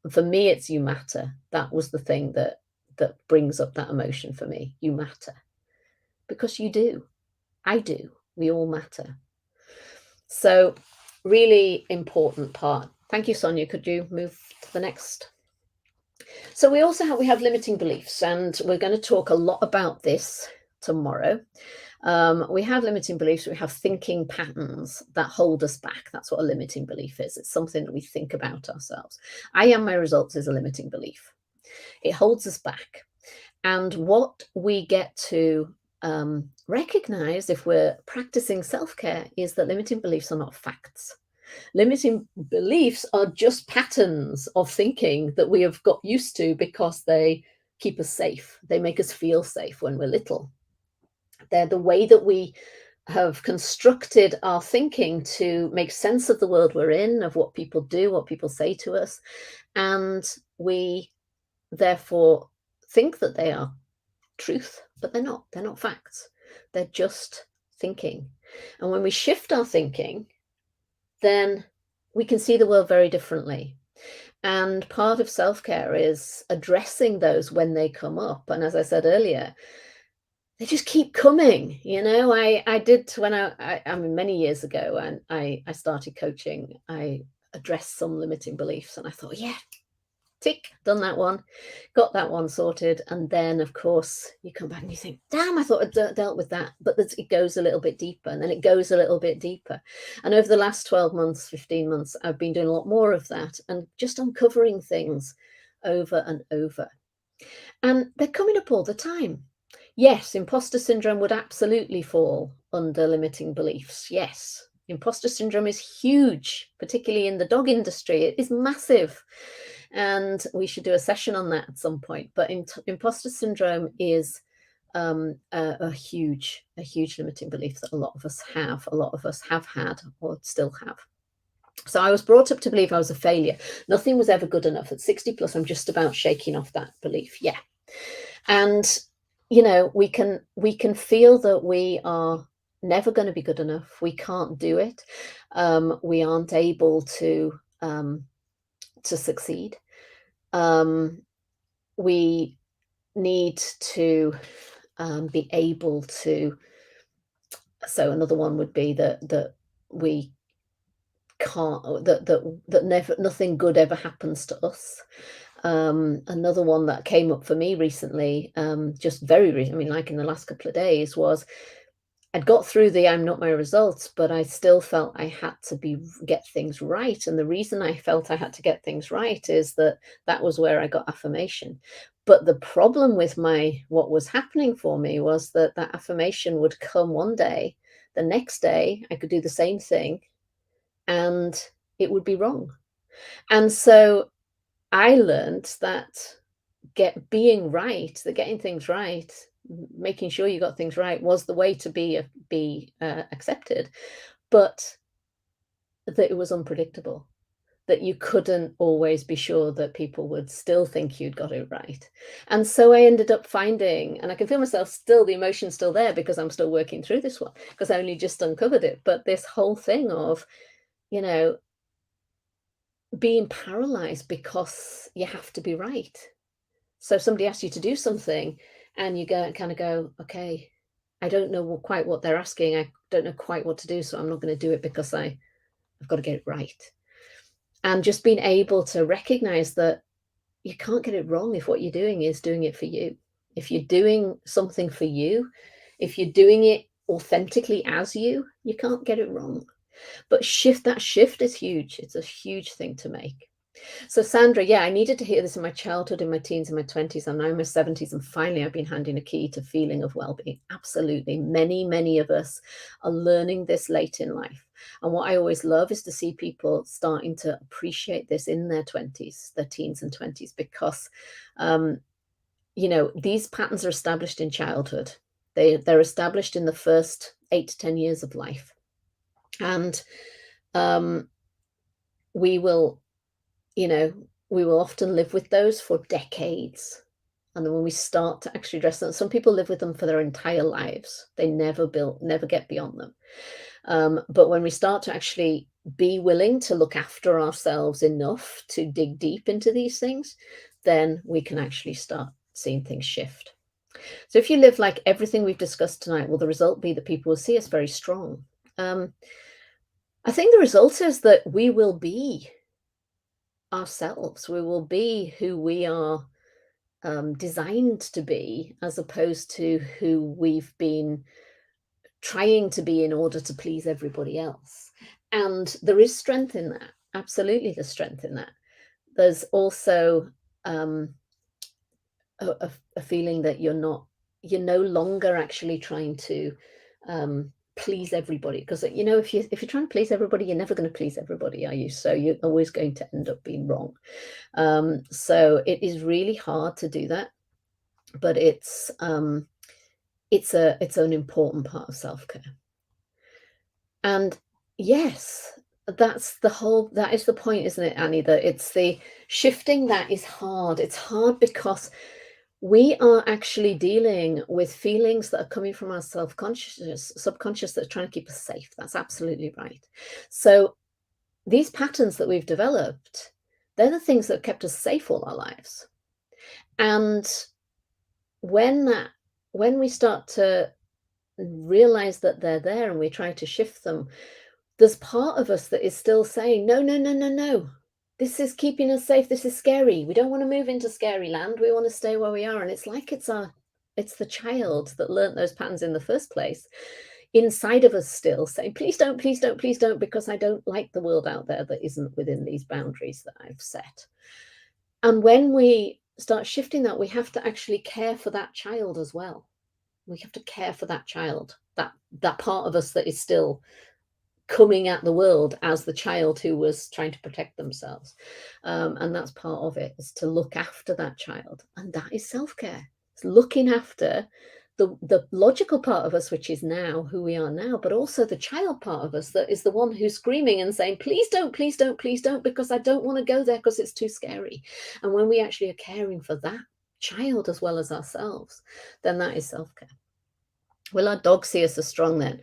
And for me, it's you matter. That was the thing that brings up that emotion for me. You matter. Because you do. I do. We all matter. So really important part. Thank you, Sonia. Could you move to the next? So we also have limiting beliefs, and we're going to talk a lot about this tomorrow. We have limiting beliefs. We have thinking patterns that hold us back. That's what a limiting belief is. It's something that we think about ourselves. I am my results is a limiting belief. It holds us back. And what we get to recognize if we're practicing self-care is that limiting beliefs are not facts. Limiting beliefs are just patterns of thinking that we have got used to because they keep us safe. They make us feel safe when we're little. They're the way that we have constructed our thinking to make sense of the world we're in, of what people do, what people say to us. And we therefore think that they are truth, but they're not. They're not facts. They're just thinking. And when we shift our thinking, then we can see the world very differently. And part of self-care is addressing those when they come up. And as I said earlier, they just keep coming. I did when I mean, many years ago, and I started coaching, I addressed some limiting beliefs, and I thought, yeah, tick, done that one, got that one sorted. And then, of course, you come back and you think, damn, I thought I'd dealt with that. But it goes a little bit deeper, and then it goes a little bit deeper. And over the last 12 months, 15 months, I've been doing a lot more of that and just uncovering things over and over. And they're coming up all the time. Yes, imposter syndrome would absolutely fall under limiting beliefs. Yes, imposter syndrome is huge, particularly in the dog industry. It is massive. And we should do a session on that at some point. But imposter syndrome is a huge limiting belief that a lot of us have had or still have. So I was brought up to believe I was a failure. Nothing was ever good enough. At 60 plus, I'm just about shaking off that belief. Yeah. And, we can feel that we are never going to be good enough. We can't do it. We aren't able to succeed. We need to be able to. So another one would be that we can't, that nothing good ever happens to us. Another one that came up for me recently, just very recently, I mean, like in the last couple of days, was I'd got through the I'm not my results, but I still felt I had to get things right. And the reason I felt I had to get things right is that was where I got affirmation. But the problem with what was happening for me was that affirmation would come one day, the next day I could do the same thing, and it would be wrong. And so I learned that getting things right, making sure you got things right was the way to be accepted, but that it was unpredictable, that you couldn't always be sure that people would still think you'd got it right. And so I ended up finding, and I can feel myself still, the emotion's still there because I'm still working through this one, because I only just uncovered it. But this whole thing of, being paralyzed because you have to be right. So if somebody asks you to do something and you kind of go, okay, I don't know quite what they're asking. I don't know quite what to do. So I'm not going to do it because I've got to get it right. And just being able to recognize that you can't get it wrong if what you're doing is doing it for you. If you're doing something for you, if you're doing it authentically as you can't get it wrong. But that shift is huge. It's a huge thing to make. So Sandra, yeah, I needed to hear this in my childhood, in my teens, in my 20s, and now in my 70s. And finally, I've been handing a key to feeling of well-being. Absolutely. Many, many of us are learning this late in life. And what I always love is to see people starting to appreciate this in their 20s, their teens and 20s, because, these patterns are established in childhood. They're established in the first 8 to 10 years of life. And we will often live with those for decades. And then when we start to actually address them, some people live with them for their entire lives. They never get beyond them. But when we start to actually be willing to look after ourselves enough to dig deep into these things, then we can actually start seeing things shift. So if you live like everything we've discussed tonight, will the result be that people will see us very strong? I think the result is that we will be ourselves. We will be who we are designed to be, as opposed to who we've been trying to be in order to please everybody else. And there is strength in that. Absolutely, there's strength in that. There's also a feeling that you're no longer actually trying to please everybody, because you know, if you're trying to please everybody, you're never going to please everybody, are you? So you're always going to end up being wrong. So it is really hard to do that, but it's an important part of self-care. And yes, that is the point, isn't it, Annie? That it's the shifting that is hard. It's hard because we are actually dealing with feelings that are coming from our subconscious that are trying to keep us safe. That's absolutely right. So these patterns that we've developed, they're the things that have kept us safe all our lives. And when we start to realize that they're there and we try to shift them, there's part of us that is still saying, no, no, no, no, no. This is keeping us safe. This is scary. We don't want to move into scary land. We want to stay where we are. And it's like it's the child that learned those patterns in the first place inside of us, still saying, please don't, please don't, please don't, because I don't like the world out there that isn't within these boundaries that I've set. And when we start shifting that, we have to actually care for that child as well. We have to care for that child, that part of us that is still coming at the world as the child who was trying to protect themselves. And that's part of it, is to look after that child. And that is self-care. It's looking after the logical part of us, which is now who we are now, but also the child part of us that is the one who's screaming and saying, please don't, please don't, please don't, because I don't want to go there because it's too scary. And when we actually are caring for that child as well as ourselves, then that is self-care. Will our dog see us as strong then?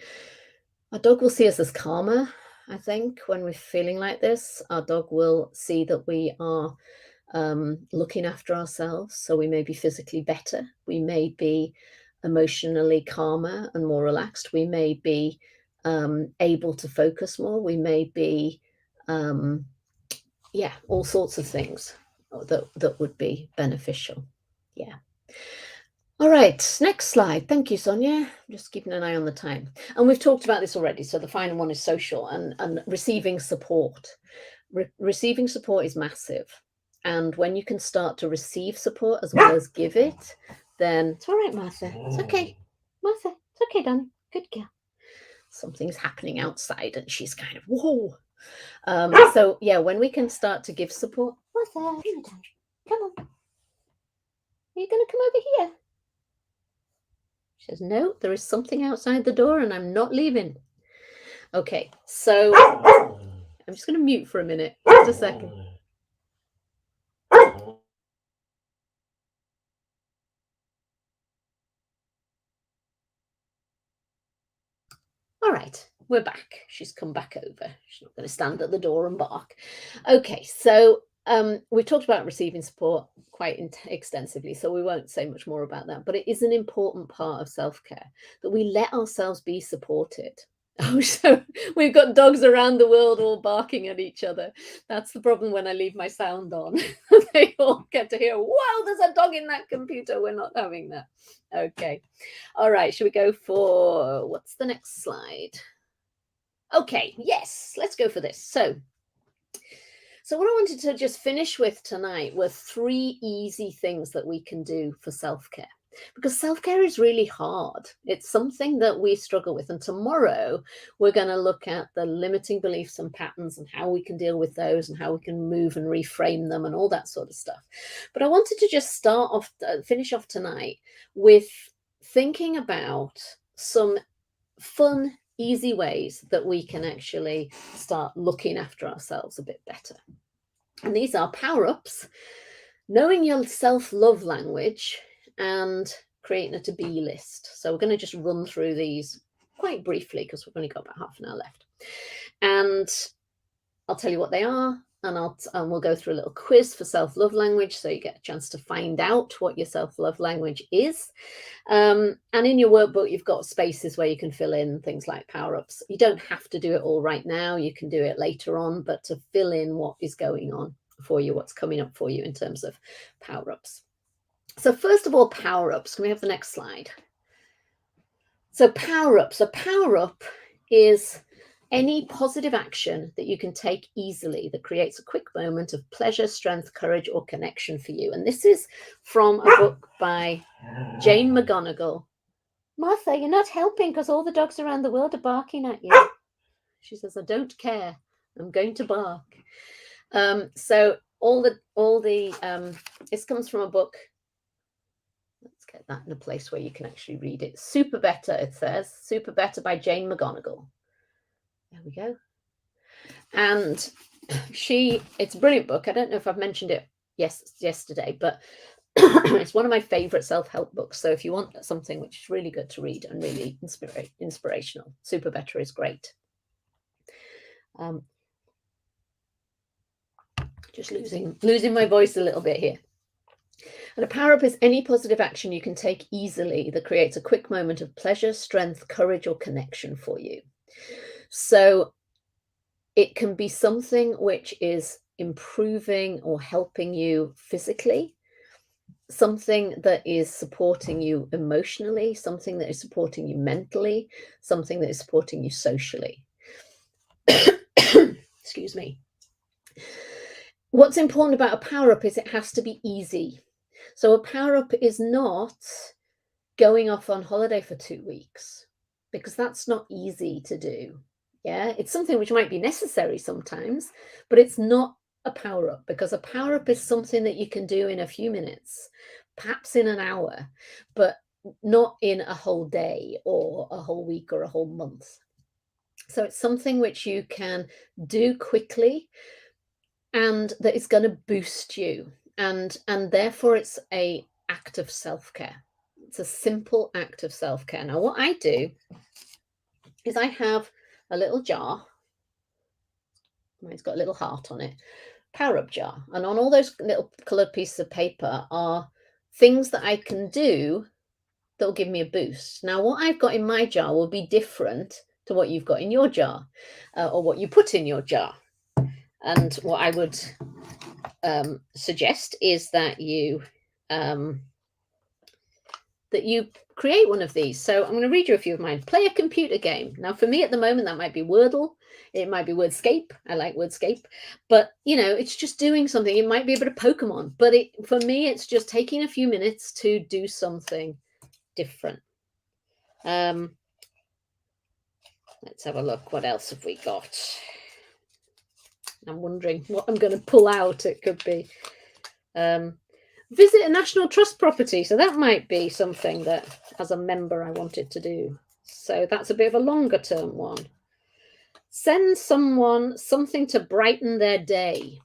Our dog will see us as calmer, I think, when we're feeling like this. Our dog will see that we are looking after ourselves. So we may be physically better. We may be emotionally calmer and more relaxed. We may be able to focus more. We may be, all sorts of things that would be beneficial. Yeah. All right, next slide. Thank you, Sonia. I'm just keeping an eye on the time. And we've talked about this already. So the final one is social and receiving support. Receiving support is massive. And when you can start to receive support as well as give it, then it's all right, Martha. It's okay. Martha, it's okay, darling. Good girl. Something's happening outside and she's kind of, whoa. So yeah, when we can start to give support, Martha, come on. Are you going to come over here? She says, no, there is something outside the door and I'm not leaving. Okay, so I'm just going to mute for a minute. Just a second. All right, we're back. She's come back over. She's not going to stand at the door and bark. Okay, so we've talked about receiving support quite extensively, so we won't say much more about that. But it is an important part of self-care that we let ourselves be supported. Oh, so we've got dogs around the world all barking at each other. That's the problem when I leave my sound on. They all get to hear, whoa, there's a dog in that computer. We're not having that. Okay. All right. Should we go for, what's the next slide? Okay. Yes, let's go for this. So what I wanted to just finish with tonight were 3 easy things that we can do for self-care. Because self-care is really hard. It's something that we struggle with. And tomorrow, we're going to look at the limiting beliefs and patterns and how we can deal with those and how we can move and reframe them and all that sort of stuff. But I wanted to just finish off tonight with thinking about some fun, easy ways that we can actually start looking after ourselves a bit better. And these are power-ups, knowing your self-love language, and creating a to-be list. So we're going to just run through these quite briefly because we've only got about half an hour left. And I'll tell you what they are, and we'll go through a little quiz for self-love language, so you get a chance to find out what your self-love language is. And in your workbook, you've got spaces where you can fill in things like power-ups. You don't have to do it all right now. You can do it later on, but to fill in what is going on for you, what's coming up for you in terms of power-ups. So first of all, power-ups. Can we have the next slide? So power-ups. A power-up is any positive action that you can take easily that creates a quick moment of pleasure, strength, courage, or connection for you. And this is from a book by Jane McGonigal Martha, you're not helping because all the dogs around the world are barking at you. She says, I don't care. I'm going to bark. So this comes from a book. Let's get that in a place where you can actually read it. Super Better, it says. Super Better by Jane McGonigal. There we go. And it's a brilliant book. I don't know if I've mentioned it yesterday, but it's one of my favorite self-help books. So if you want something which is really good to read and really inspirational, Super Better is great. Just losing my voice a little bit here. And a power-up is any positive action you can take easily that creates a quick moment of pleasure, strength, courage, or connection for you. So it can be something which is improving or helping you physically, something that is supporting you emotionally, something that is supporting you mentally, something that is supporting you socially. Excuse me. What's important about a power-up is it has to be easy. So a power-up is not going off on holiday for 2 weeks, because that's not easy to do. Yeah, it's something which might be necessary sometimes, but it's not a power-up, because a power-up is something that you can do in a few minutes, perhaps in an hour, but not in a whole day or a whole week or a whole month. So it's something which you can do quickly and that is going to boost you. And therefore it's an act of self-care. It's a simple act of self-care. Now, what I do is I have a little jar. It's got a little heart on it. Power-up jar. And on all those little coloured pieces of paper are things that I can do that will give me a boost. Now, what I've got in my jar will be different to what you've got in your jar, or what you put in your jar. And what I would suggest is that you create one of these. So I'm going to read you a few of mine. Play a computer game. Now, for me at the moment, that might be Wordle. It might be Wordscape. I like Wordscape. But, it's just doing something. It might be a bit of Pokemon. But for me, it's just taking a few minutes to do something different. Let's have a look. What else have we got? I'm wondering what I'm going to pull out. It could be visit a National Trust property. So that might be something that, as a member, I wanted to do. So that's a bit of a longer term one. Send someone something to brighten their day.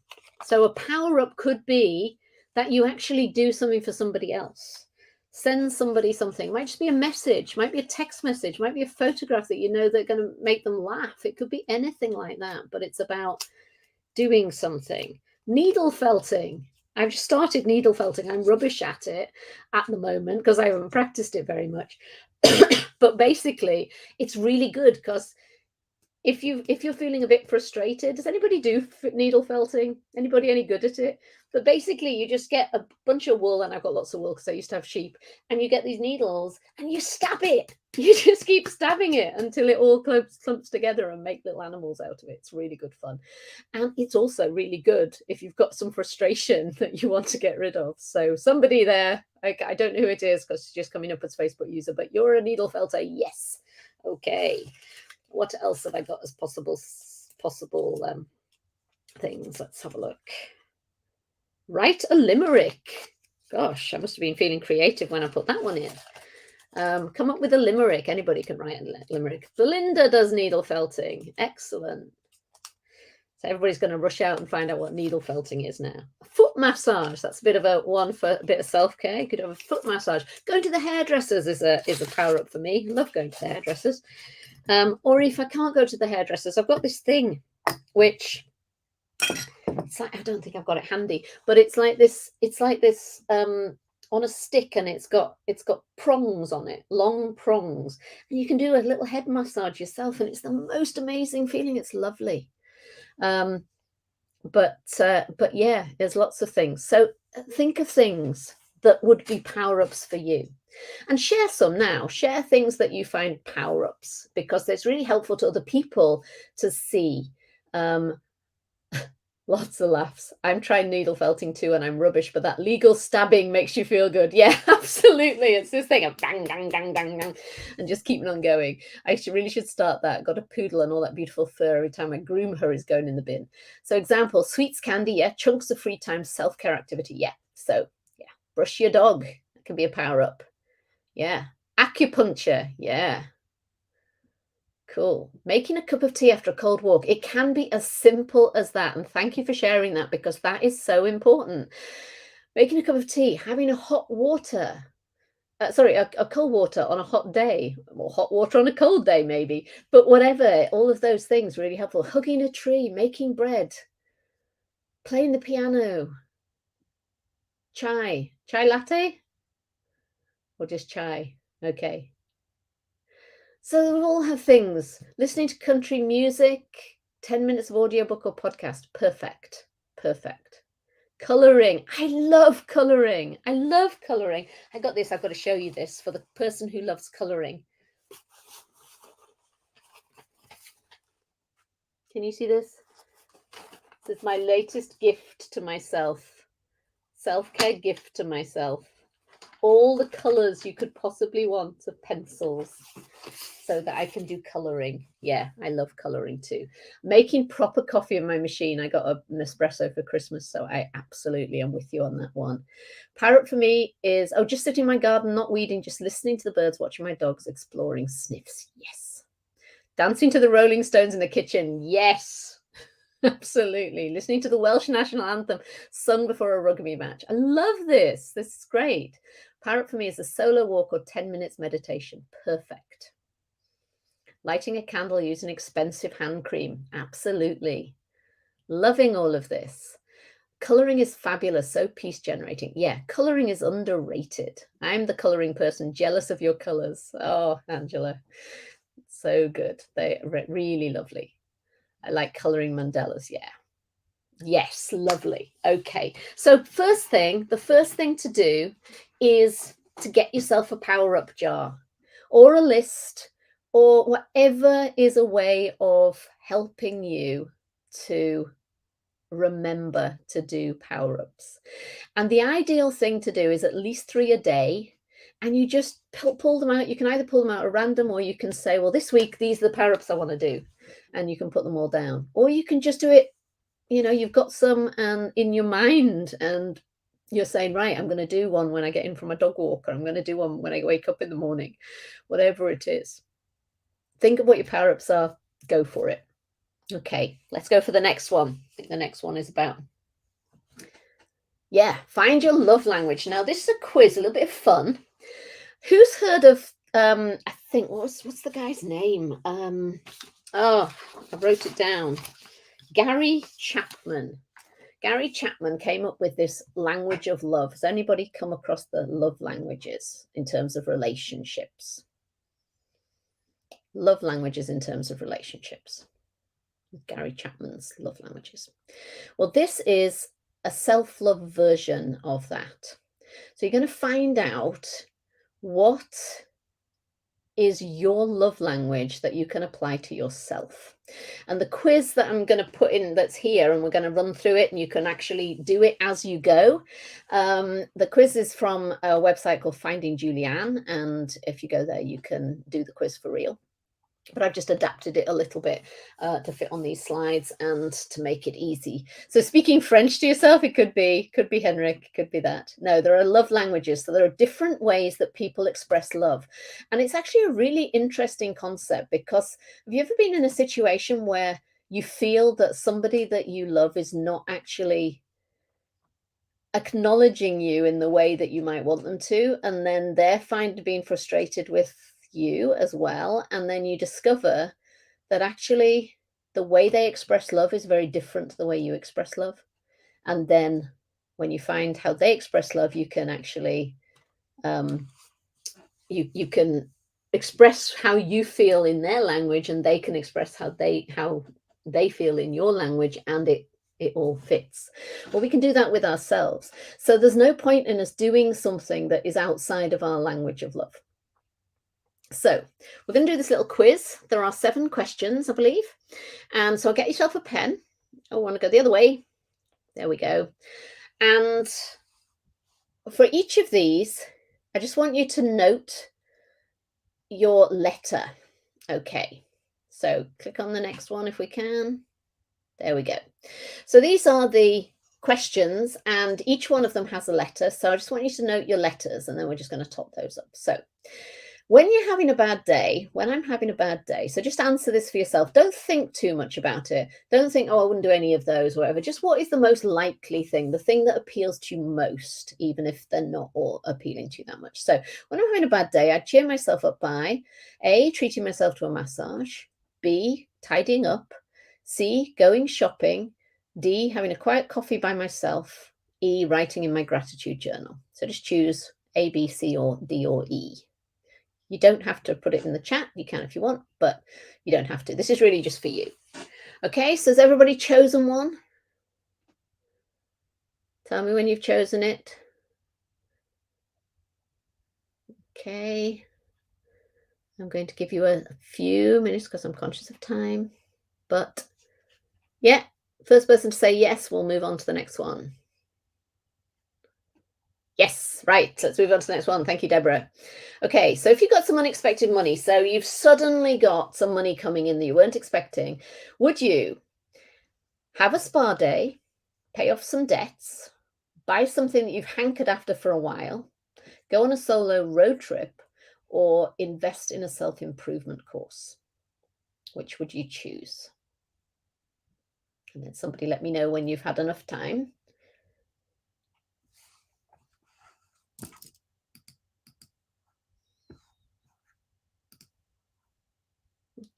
So a power up could be that you actually do something for somebody else. Send somebody something. It might just be a message, might be a text message, might be a photograph that they're going to make them laugh. It could be anything like that, but it's about doing something. Needle felting. I've just started needle felting. I'm rubbish at it at the moment because I haven't practiced it very much. But basically, it's really good because if you're feeling a bit frustrated, does anybody do needle felting? Anybody any good at it? But basically, you just get a bunch of wool, and I've got lots of wool because I used to have sheep, and you get these needles and you stab it. You just keep stabbing it until it all clumps together and make little animals out of it. It's really good fun. And it's also really good if you've got some frustration that you want to get rid of. So somebody there, I don't know who it is because it's just coming up as Facebook user, but you're a needle felter. Yes. Okay. What else have I got as possible things? Let's have a look. Write a limerick. Gosh, I must have been feeling creative when I put that one in. Come up with a limerick. Anybody can write a limerick. Belinda does needle felting. Excellent. So everybody's going to rush out and find out what needle felting is now. A foot massage. That's a bit of a one for a bit of self-care. You could have a foot massage. Going to the hairdressers is a power up for me. I love going to the hairdressers. Or if I can't go to the hairdressers, I've got this thing, which it's like, I don't think I've got it handy, but it's like this on a stick, and it's got prongs on it, long prongs, and you can do a little head massage yourself, and it's the most amazing feeling. It's lovely. But yeah, there's lots of things. So think of things that would be power-ups for you. And share some now. Share things that you find power-ups, because it's really helpful to other people to see Lots of laughs. I'm trying needle felting too, and I'm rubbish, but that legal stabbing makes you feel good. Yeah, absolutely. It's this thing of bang, bang, bang, bang, bang, and just keeping on going. Really should start that. Got a poodle and all that beautiful fur. Every time I groom her is going in the bin. So example, sweets, candy, yeah. Chunks of free time, self-care activity, yeah. So yeah, brush your dog. That can be a power up. Yeah. Acupuncture, yeah. Cool. Making a cup of tea after a cold walk. It can be as simple as that. And thank you for sharing that because that is so important. Making a cup of tea, having a hot water, a cold water on a hot day, or hot water on a cold day, maybe. But whatever, all of those things really helpful. Hugging a tree, making bread, playing the piano, chai latte, or just chai. Okay. So we all have things. Listening to country music, 10 minutes of audiobook or podcast. Perfect. Perfect. Coloring. I love coloring. I love coloring. I got this. I've got to show you this for the person who loves coloring. Can you see this? This is my latest gift to myself. Self-care gift to myself. All the colors you could possibly want of pencils so that I can do coloring. Yeah, I love coloring too. Making proper coffee in my machine. I got an espresso for Christmas, so I absolutely am with you on that one. Parrot for me is, just sitting in my garden, not weeding, just listening to the birds, watching my dogs, exploring, sniffs. Yes. Dancing to the Rolling Stones in the kitchen. Yes. Absolutely. Listening to the Welsh national anthem sung before a rugby match. I love this. This is great. Parrot for me is a solo walk or 10 minutes meditation. Perfect. Lighting a candle using expensive hand cream. Absolutely. Loving all of this. Coloring is fabulous, so peace generating. Yeah, coloring is underrated. I'm the coloring person, jealous of your colors. Oh, Angela, so good. They're really lovely. I like coloring mandalas. Yeah. Yes, lovely. Okay. So the first thing to do is to get yourself a power up jar or a list or whatever is a way of helping you to remember to do power ups. And the ideal thing to do is at least 3 a day. And you just pull them out. You can either pull them out at random or you can say, well, this week, these are the power ups I want to do. And you can put them all down. Or you can just do it, you've got some in your mind and you're saying, right, I'm going to do one when I get in from a dog walk, or I'm going to do one when I wake up in the morning, whatever it is. Think of what your power-ups are. Go for it. Okay, let's go for the next one. I think the next one is about, find your love language. Now, this is a quiz, a little bit of fun. Who's heard of, I think, what's the guy's name? I wrote it down. Gary Chapman. Gary Chapman came up with this language of love. Has anybody come across the love languages in terms of relationships? Love languages in terms of relationships. Gary Chapman's love languages. Well, this is a self-love version of that. So you're going to find out what is your love language that you can apply to yourself. And the quiz that I'm going to put in that's here, and we're going to run through it, and you can actually do it as you go. The quiz is from a website called Finding Julianne, and if you go there, you can do the quiz for real. But I've just adapted it a little bit to fit on these slides and to make it easy. So speaking French to yourself, it could be Henrik, could be that. No, there are love languages. So there are different ways that people express love. And it's actually a really interesting concept, because have you ever been in a situation where you feel that somebody that you love is not actually acknowledging you in the way that you might want them to, and then they're being frustrated with you as well, and then you discover that actually the way they express love is very different to the way you express love. And then when you find how they express love, you can actually you can express how you feel in their language, and they can express how they feel in your language, and it all fits. Well, we can do that with ourselves. So there's no point in us doing something that is outside of our language of love. So we're going to do this little quiz. There are 7 questions, I believe. And so get yourself a pen. I want to go the other way. There we go. And for each of these, I just want you to note your letter. Okay, so click on the next one if we can. There we go. So these are the questions, and each one of them has a letter. So I just want you to note your letters, and then we're just going to top those up. So when you're having a bad day, when I'm having a bad day, so just answer this for yourself. Don't think too much about it. Don't think, oh, I wouldn't do any of those, or whatever. Just what is the most likely thing, the thing that appeals to you most, even if they're not all appealing to you that much. So when I'm having a bad day, I cheer myself up by A, treating myself to a massage, B, tidying up, C, going shopping, D, having a quiet coffee by myself, E, writing in my gratitude journal. So just choose A, B, C, or D, or E. You don't have to put it in the chat. You can if you want, but you don't have to. This is really just for you. Okay, so has everybody chosen one? Tell me when you've chosen it. Okay. I'm going to give you a few minutes because I'm conscious of time. But yeah, first person to say yes, we'll move on to the next one. Yes, right. Let's move on to the next one. Thank you, Deborah. Okay, so if you've got some unexpected money, so you've suddenly got some money coming in that you weren't expecting, would you have a spa day, pay off some debts, buy something that you've hankered after for a while, go on a solo road trip, or invest in a self-improvement course? Which would you choose? And then somebody let me know when you've had enough time.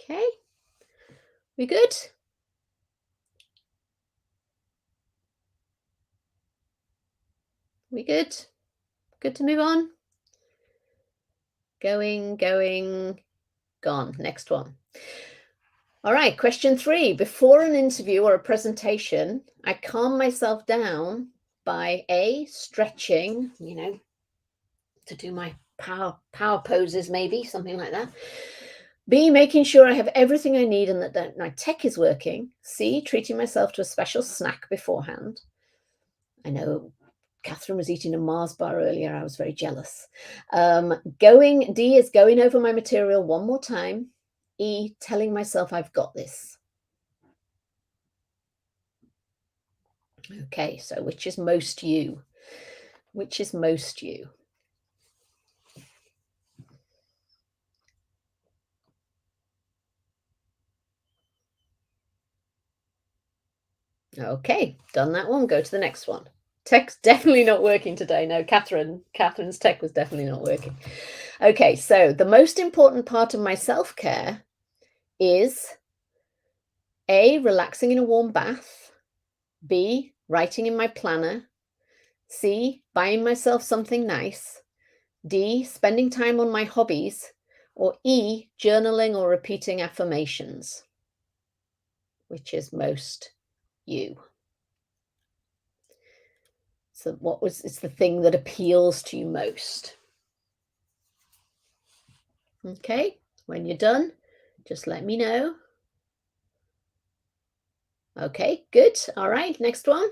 Okay, we good? We good? Good to move on? Going, gone. Next one. All right, question 3. Before an interview or a presentation, I calm myself down by A, stretching, to do my power poses, maybe, something like that. B, making sure I have everything I need and that my tech is working. C, treating myself to a special snack beforehand. I know Catherine was eating a Mars bar earlier. I was very jealous. D is going over my material one more time. E, telling myself I've got this. Okay, so which is most you? Which is most you? Okay, done that one. Go to the next one. Tech's definitely not working today. No, Catherine's tech was definitely not working. Okay, so the most important part of my self-care is A, relaxing in a warm bath, B, writing in my planner, C, buying myself something nice, D, spending time on my hobbies, or E, journaling or repeating affirmations. Which is most you? So it's the thing that appeals to you most? Okay, when you're done, just let me know. Okay, good. All right, next one.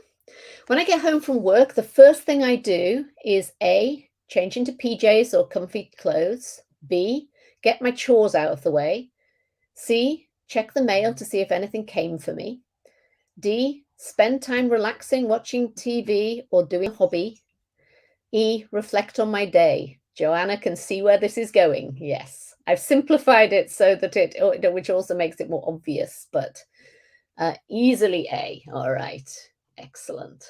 When I get home from work, the first thing I do is A, change into PJs or comfy clothes. B, get my chores out of the way. C, check the mail to see if anything came for me. D, spend time relaxing, watching TV or doing a hobby. E, reflect on my day. Joanna can see where this is going. Yes, I've simplified it so that which also makes it more obvious, but easily A. All right, excellent.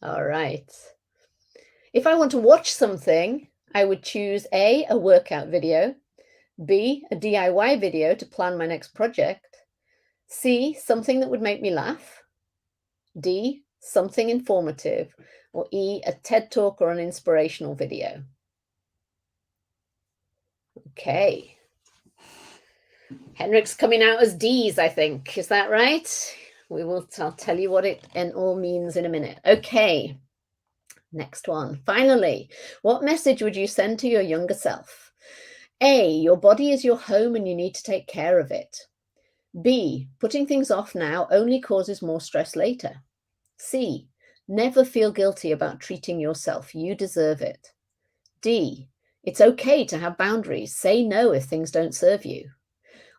All right. If I want to watch something, I would choose A, a workout video, B, a DIY video to plan my next project, C, something that would make me laugh, D, something informative, or E, a TED Talk or an inspirational video. Okay. Henrik's coming out as D's, I think. Is that right? I'll tell you what it all means in a minute. Okay. Next one. Finally, what message would you send to your younger self? A, your body is your home and you need to take care of it. B, putting things off now only causes more stress later. C, never feel guilty about treating yourself. You deserve it. D, it's okay to have boundaries. Say no if things don't serve you.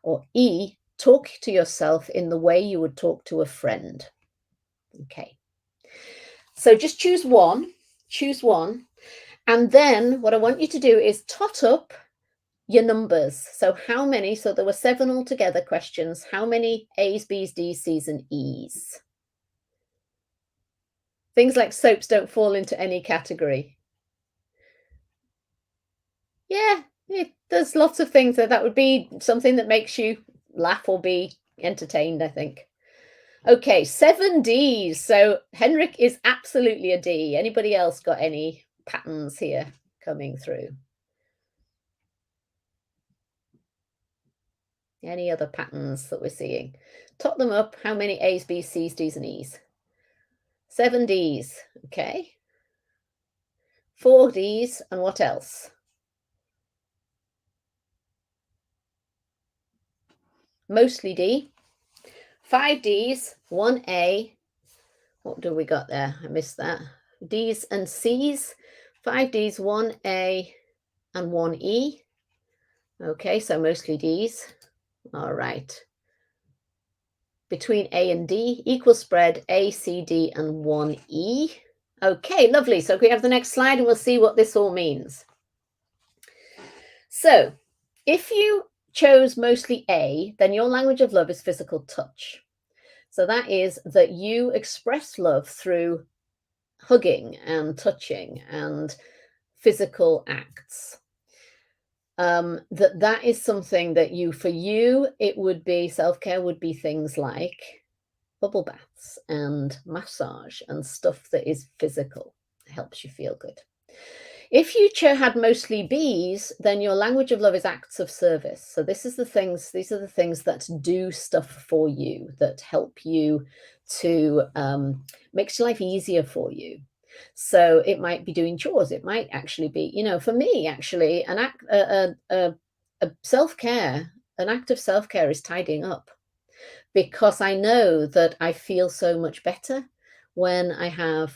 Or E, talk to yourself in the way you would talk to a friend. Okay. So just choose one. Choose one. And then what I want you to do is tot up your numbers. So how many? So there were 7 altogether questions. How many A's, B's, D's, C's, and E's? Things like soaps don't fall into any category. Yeah, there's lots of things that would be something that makes you laugh or be entertained, I think. Okay, 7 Ds. So Henrik is absolutely a D. Anybody else got any patterns here coming through? Any other patterns that we're seeing? Top them up. How many A's, B's, C's, D's, and E's? 7 Ds. Okay. 4 Ds. And what else? Mostly D. 5 Ds, 1 A. What do we got there? I missed that. D's and C's. 5 Ds, 1 A, and 1 E. Okay, so mostly Ds. All right. Between A and D, equal spread, A, C, D, and 1 E. Okay, lovely. So we have the next slide and we'll see what this all means. So if you chose mostly A, then your language of love is physical touch. So that is that you express love through hugging and touching and physical acts. That is something that for you, it would be self-care would be things like bubble baths and massage and stuff that is physical, helps you feel good. If you had mostly B's, then your language of love is acts of service. So these are the things that do stuff for you, that help you to makes your life easier for you. So it might be doing chores. It might actually be, for me, actually, an act, a self-care, an act of self-care is tidying up, because I know that I feel so much better when I have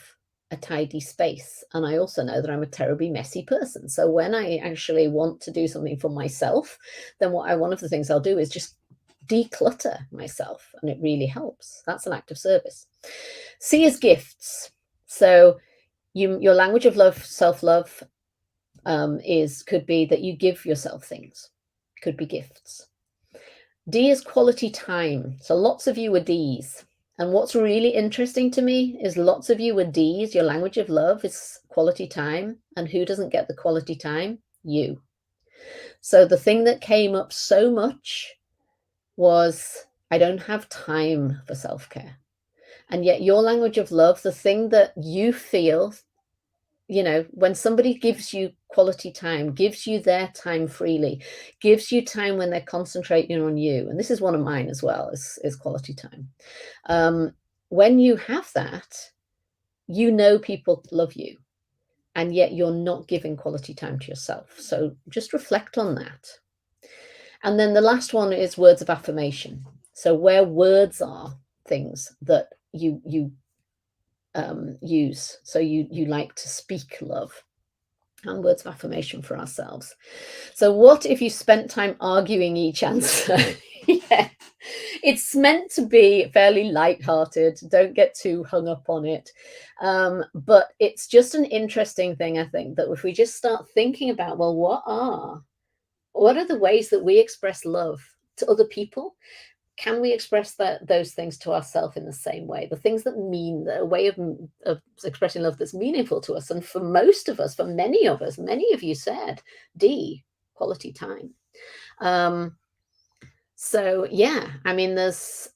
a tidy space. And I also know that I'm a terribly messy person. So when I actually want to do something for myself, then one of the things I'll do is just declutter myself, and it really helps. That's an act of service. C is gifts. So your language of love, self-love, could be that you give yourself things, could be gifts. D is quality time. So lots of you are Ds. And what's really interesting to me is lots of you are Ds. Your language of love is quality time. And who doesn't get the quality time? You. So the thing that came up so much was, I don't have time for self-care. And yet your language of love, the thing that you feel, when somebody gives you quality time, gives you their time freely, gives you time when they're concentrating on you. And this is one of mine as well, is quality time. When you have that, people love you, and yet you're not giving quality time to yourself. So just reflect on that. And then the last one is words of affirmation. So where words are things that you use. So you like to speak love, and words of affirmation for ourselves. So what if you spent time arguing each answer? Yeah, it's meant to be fairly light-hearted. Don't get too hung up on it. But it's just an interesting thing, I think, that if we just start thinking about, well, what are the ways that we express love to other people? Can we express those things to ourselves in the same way? The things that mean, a way of expressing love that's meaningful to us. And for most of us, for many of us, many of you said D, quality time. So yeah, I mean, there's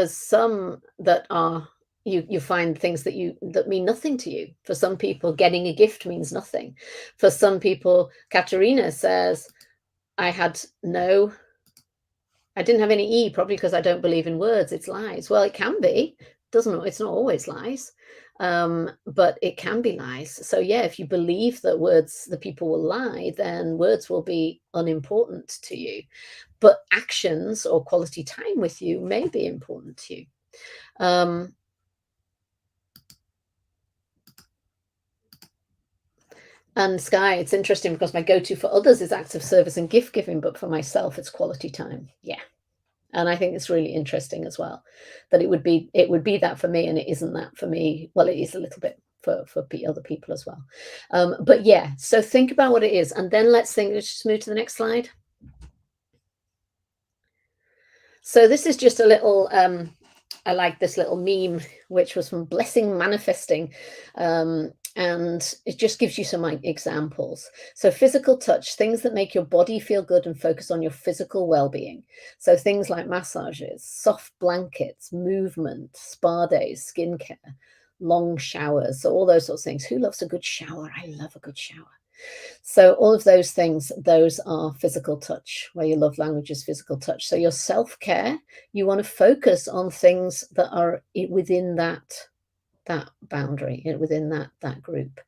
some that are, you find things that mean nothing to you. For some people, getting a gift means nothing. For some people, Katerina says, I didn't have any E, probably because I don't believe in words. It's lies. Well, it can be. It's not always lies. But it can be lies. So yeah, if you believe that the people will lie, then words will be unimportant to you. but actions or quality time with you may be important to you. And Sky, it's interesting because my go-to for others is acts of service and gift giving, but for myself, it's quality time. Yeah. And I think it's really interesting as well that it would be that for me, and it isn't that for me. Well, it is a little bit for other people as well. But yeah, so think about what it is, and then let's just move to the next slide. So this is just a little, I like this little meme, which was from Blessing Manifesting. And it just gives you some examples. So physical touch, things that make your body feel good and focus on your physical well-being. So things like massages, soft blankets, movement, spa days, skincare, long showers. So all those sorts of things. Who loves a good shower? I love a good shower. So all of those things, those are physical touch, where your love language is physical touch. So your self-care, you want to focus on things that are within that boundary, within that group.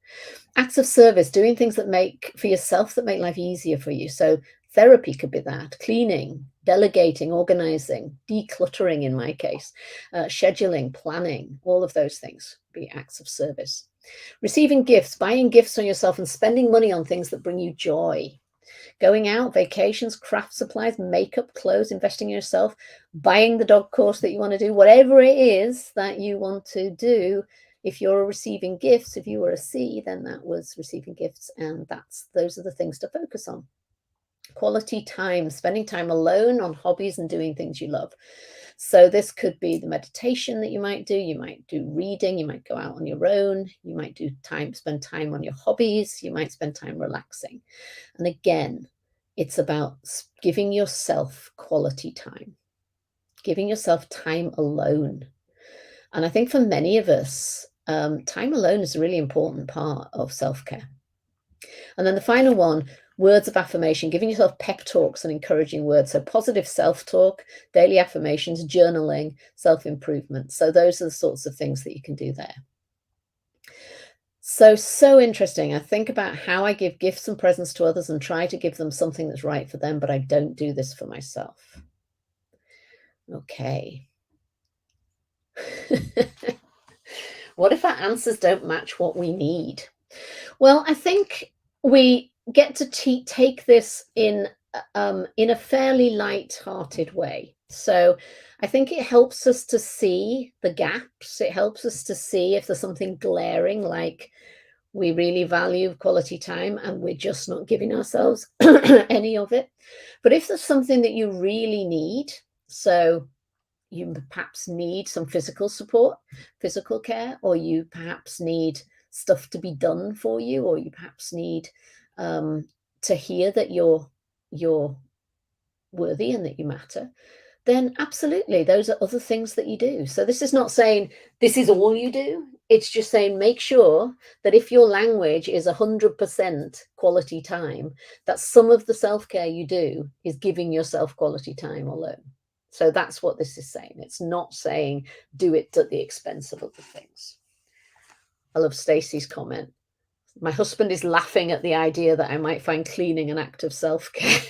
Acts of service, doing things that make for yourself, that make life easier for you. So therapy could be that, cleaning, delegating, organizing, decluttering in my case, scheduling, planning, all of those things be acts of service. Receiving gifts, buying gifts on yourself and spending money on things that bring you joy. Going out, vacations, craft supplies, makeup, clothes, investing in yourself, buying the dog course that you want to do, whatever it is that you want to do. If you're receiving gifts, if you were a C, then that was receiving gifts, and those are the things to focus on. Quality time, spending time alone on hobbies and doing things you love. So this could be the meditation that you might do reading, you might go out on your own, you might spend time on your hobbies, you might spend time relaxing. And again, it's about giving yourself quality time, giving yourself time alone. And I think for many of us, time alone is a really important part of self-care. And then the final one, words of affirmation, giving yourself pep talks and encouraging words. So positive self-talk, daily affirmations, journaling, self-improvement. So those are the sorts of things that you can do there. So interesting. I think about how I give gifts and presents to others and try to give them something that's right for them, but I don't do this for myself. Okay. What if our answers don't match what we need? Well, I think we get to take this in a fairly light-hearted way. So I think it helps us to see the gaps. It helps us to see if there's something glaring, like we really value quality time and we're just not giving ourselves any of it. But if there's something that you really need, so you perhaps need some physical support, physical care, or you perhaps need stuff to be done for you, or you perhaps need to hear that you're worthy and that you matter, then absolutely, those are other things that you do. So this is not saying this is all you do. It's just saying make sure that if your language is 100% quality time, that some of the self-care you do is giving yourself quality time alone. So that's what this is saying. It's not saying do it at the expense of other things. I love Stacey's comment. My husband is laughing at the idea that I might find cleaning an act of self-care.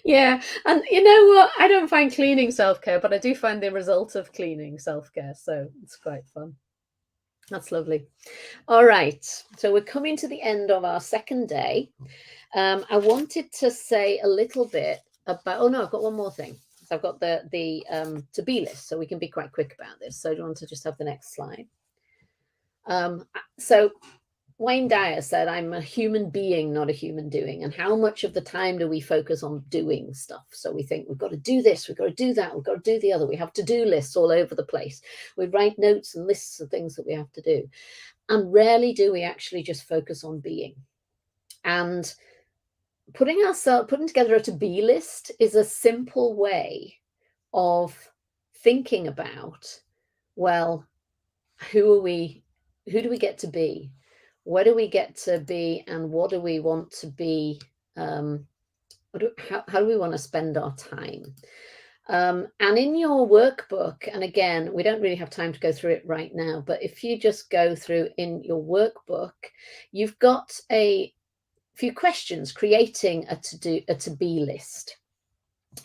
Yeah, and you know what? I don't find cleaning self-care, but I do find the result of cleaning self-care, so it's quite fun. That's lovely. All right, so we're coming to the end of our second day. I wanted to say a little bit about, oh no, I've got one more thing. So I've got the to-be list, so we can be quite quick about this. So I do want to just have the next slide. So Wayne Dyer said, I'm a human being, not a human doing. And how much of the time do we focus on doing stuff? So we think we've got to do this, we've got to do that, we've got to do the other. We have to-do lists all over the place. We write notes and lists of things that we have to do. And rarely do we actually just focus on being. And putting together a to-be list is a simple way of thinking about, well, who do we get to be? Where do we get to be, and what do we want to be? How do we want to spend our time? And in your workbook, and again, we don't really have time to go through it right now, but if you just go through in your workbook, you've got a few questions, creating a to-be list.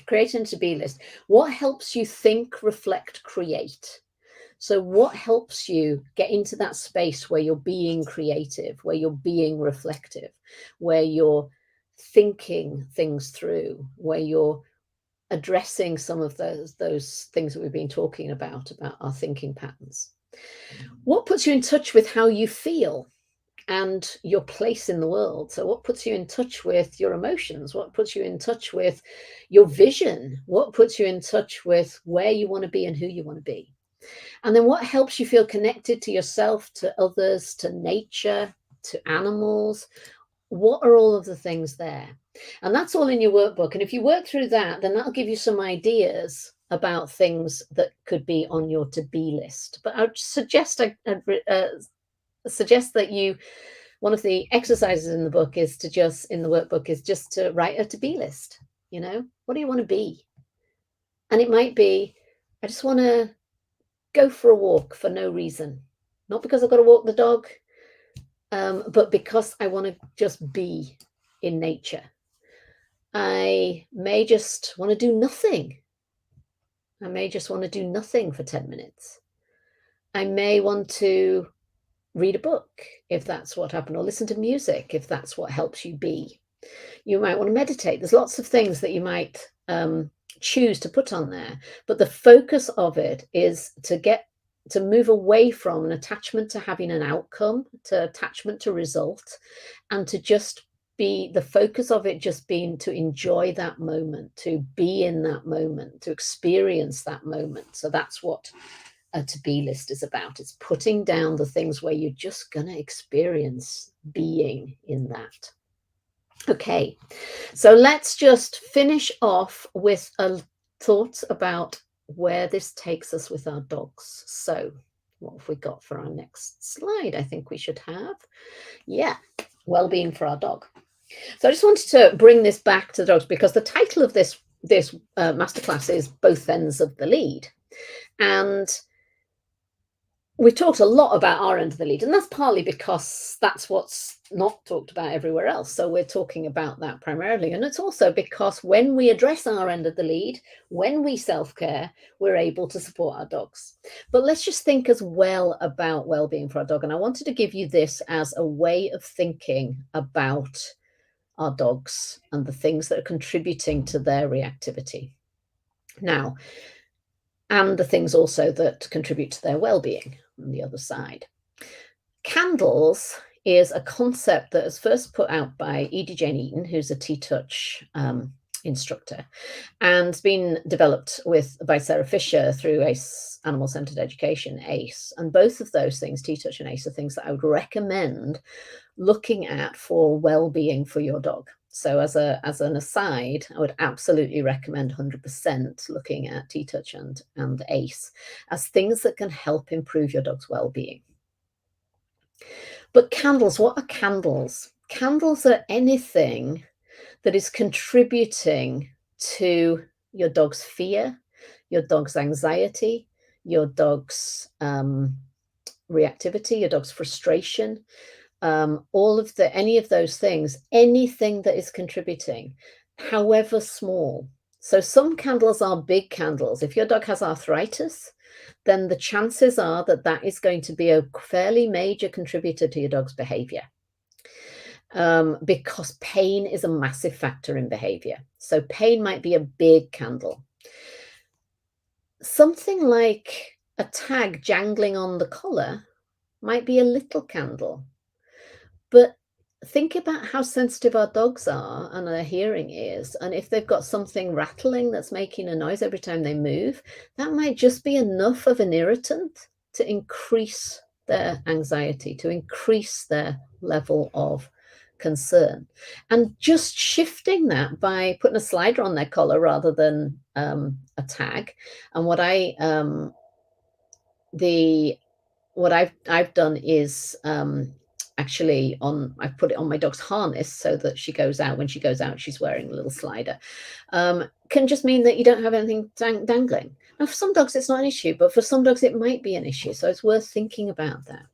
Creating a to-be list. What helps you think, reflect, create? So what helps you get into that space where you're being creative, where you're being reflective, where you're thinking things through, where you're addressing some of those things that we've been talking about our thinking patterns? What puts you in touch with how you feel and your place in the world? So what puts you in touch with your emotions? What puts you in touch with your vision? What puts you in touch with where you want to be and who you want to be? And then what helps you feel connected to yourself, to others, to nature, to animals? What are all of the things there? And that's all in your workbook. And if you work through that, then that'll give you some ideas about things that could be on your to-be list. But I would suggest suggest that you, one of the exercises in the book is to just, in the workbook, is just to write a to-be list. You know, what do you want to be? And it might be, I just want to go for a walk for no reason, not because I've got to walk the dog, but because I want to just be in nature. I may just want to do nothing. I may just want to do nothing for 10 minutes. I may want to read a book, if that's what happened, or listen to music, if that's what helps you be. You might want to meditate. There's lots of things that you might choose to put on there, but the focus of it is to move away from an attachment to having an outcome, to attachment to result, and to just be, the focus of it just being to enjoy that moment, to be in that moment, to experience that moment. So that's what a to-be list is about. It's putting down the things where you're just going to experience being in that. Okay, so let's just finish off with a thought about where this takes us with our dogs. So what have we got for our next slide? I think we should have, yeah, well-being for our dog. So I just wanted to bring this back to the dogs because the title of this masterclass is Both Ends of the Lead. And we talked a lot about our end of the lead, and that's partly because that's what's not talked about everywhere else. So we're talking about that primarily. And it's also because when we address our end of the lead, when we self-care, we're able to support our dogs. But let's just think as well about well-being for our dog. And I wanted to give you this as a way of thinking about our dogs and the things that are contributing to their reactivity. Now, and the things also that contribute to their well-being on the other side. Candles is a concept that was first put out by Edie Jane Eaton, who's a T-Touch instructor, and been developed by Sarah Fisher through ACE, Animal Centered Education, ACE. And both of those things, T-Touch and ACE, are things that I would recommend looking at for well-being for your dog. So as an aside, I would absolutely recommend 100% looking at T-Touch and ACE as things that can help improve your dog's well-being. But candles, what are candles? Candles are anything that is contributing to your dog's fear, your dog's anxiety, your dog's reactivity, your dog's frustration, any of those things, anything that is contributing, however small. So some candles are big candles. If your dog has arthritis, then the chances are that that is going to be a fairly major contributor to your dog's behavior. Because pain is a massive factor in behavior. So pain might be a big candle. Something like a tag jangling on the collar might be a little candle. But think about how sensitive our dogs are and their hearing is. And if they've got something rattling that's making a noise every time they move, that might just be enough of an irritant to increase their anxiety, to increase their level of concern. And just shifting that by putting a slider on their collar rather than a tag. And what I've done is actually I've put it on my dog's harness so that she goes out. When she goes out, she's wearing a little slider. Can just mean that you don't have anything dangling. Now, for some dogs, it's not an issue, but for some dogs, it might be an issue. So it's worth thinking about that.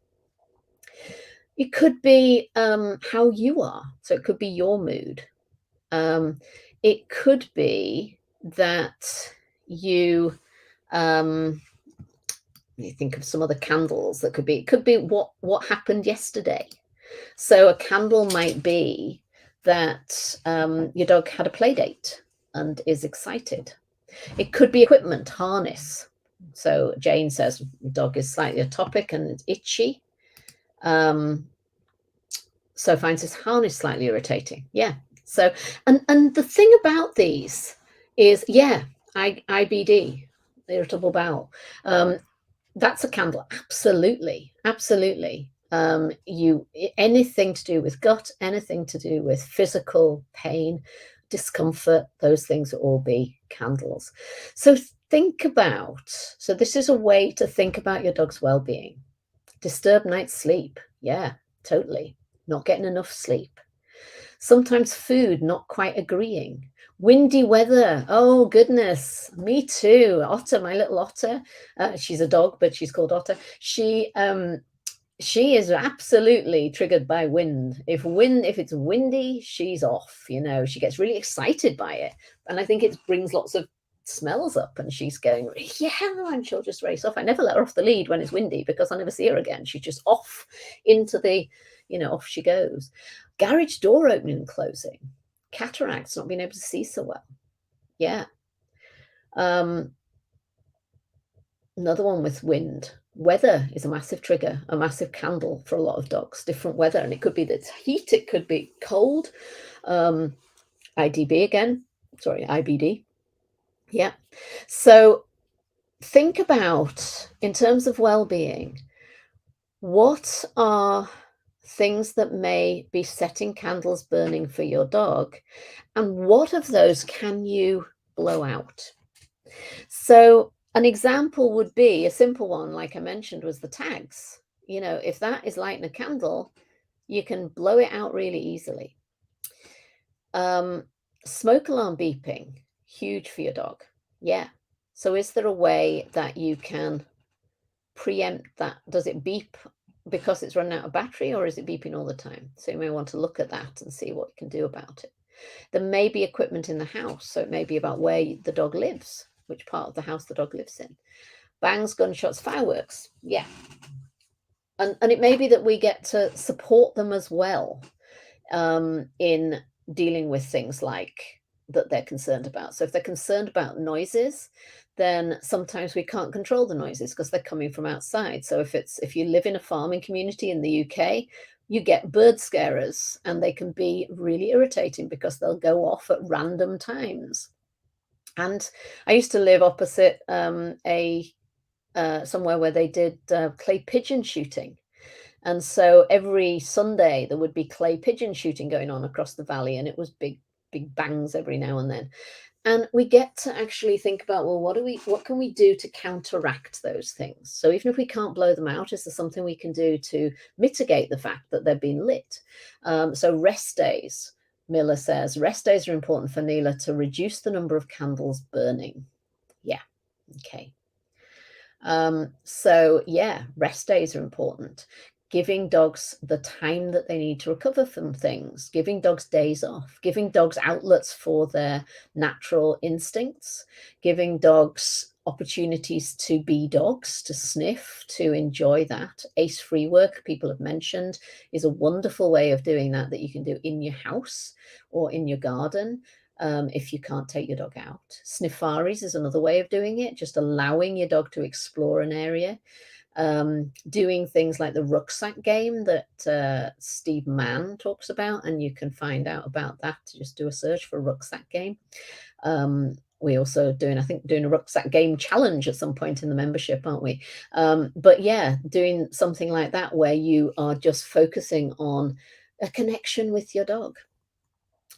It could be how you are. So it could be your mood. It could be that you think of some other candles that could be. It could be what happened yesterday. So a candle might be that your dog had a play date and is excited. It could be equipment, harness. So Jane says dog is slightly atopic and itchy. So finds his harness slightly irritating. Yeah. So and the thing about these is, yeah, IBD, irritable bowel. That's a candle. Absolutely. Absolutely. Anything to do with gut, anything to do with physical pain, discomfort, those things will all be candles. So this is a way to think about your dog's well-being. Disturbed night's sleep. Yeah, totally. Not getting enough sleep. Sometimes food not quite agreeing. Windy weather. Oh, goodness. Me too. Otter, my little Otter. She's a dog, but she's called Otter. She is absolutely triggered by wind. If it's windy, she's off. She gets really excited by it. And I think it brings lots of smells up, and she's going, yeah, and she'll just race off. I never let her off the lead when it's windy because I never see her again. She's just off into the, off she goes. Garage door opening and closing. Cataracts, not being able to see so well. Yeah. Another one with wind. Weather is a massive trigger, a massive candle for a lot of dogs. Different weather, and it could be the heat, it could be cold. IBD. Yeah. So think about, in terms of well-being, what are things that may be setting candles burning for your dog, and what of those can you blow out? So an example would be, a simple one, like I mentioned, was the tags. If that is lighting a candle, you can blow it out really easily. Smoke alarm beeping, huge for your dog. Yeah. So is there a way that you can preempt that? Does it beep because it's running out of battery, or is it beeping all the time? So you may want to look at that and see what you can do about it. There may be equipment in the house, so it may be about where the dog lives, which part of the house the dog lives in. Bangs, gunshots, fireworks. Yeah. And it may be that we get to support them as well in dealing with things like that they're concerned about. So if they're concerned about noises, then sometimes we can't control the noises because they're coming from outside. So if you live in a farming community in the UK, you get bird scarers, and they can be really irritating because they'll go off at random times. And I used to live opposite somewhere where they did clay pigeon shooting. And so every Sunday there would be clay pigeon shooting going on across the valley, and it was big bangs every now and then. And we get to actually think about, well, what can we do to counteract those things? So even if we can't blow them out, is there something we can do to mitigate the fact that they're being lit? So rest days, Miller says, rest days are important for Neela to reduce the number of candles burning. Yeah, okay. So yeah, rest days are important. Giving dogs the time that they need to recover from things, giving dogs days off, giving dogs outlets for their natural instincts, giving dogs opportunities to be dogs, to sniff, to enjoy that. ACE-free work, people have mentioned, is a wonderful way of doing that you can do in your house or in your garden. If you can't take your dog out. Snifaris is another way of doing it, just allowing your dog to explore an area. Doing things like the rucksack game that Steve Mann talks about, and you can find out about that. Just do a search for rucksack game. We also doing a rucksack game challenge at some point in the membership, aren't we? But yeah, doing something like that where you are just focusing on a connection with your dog.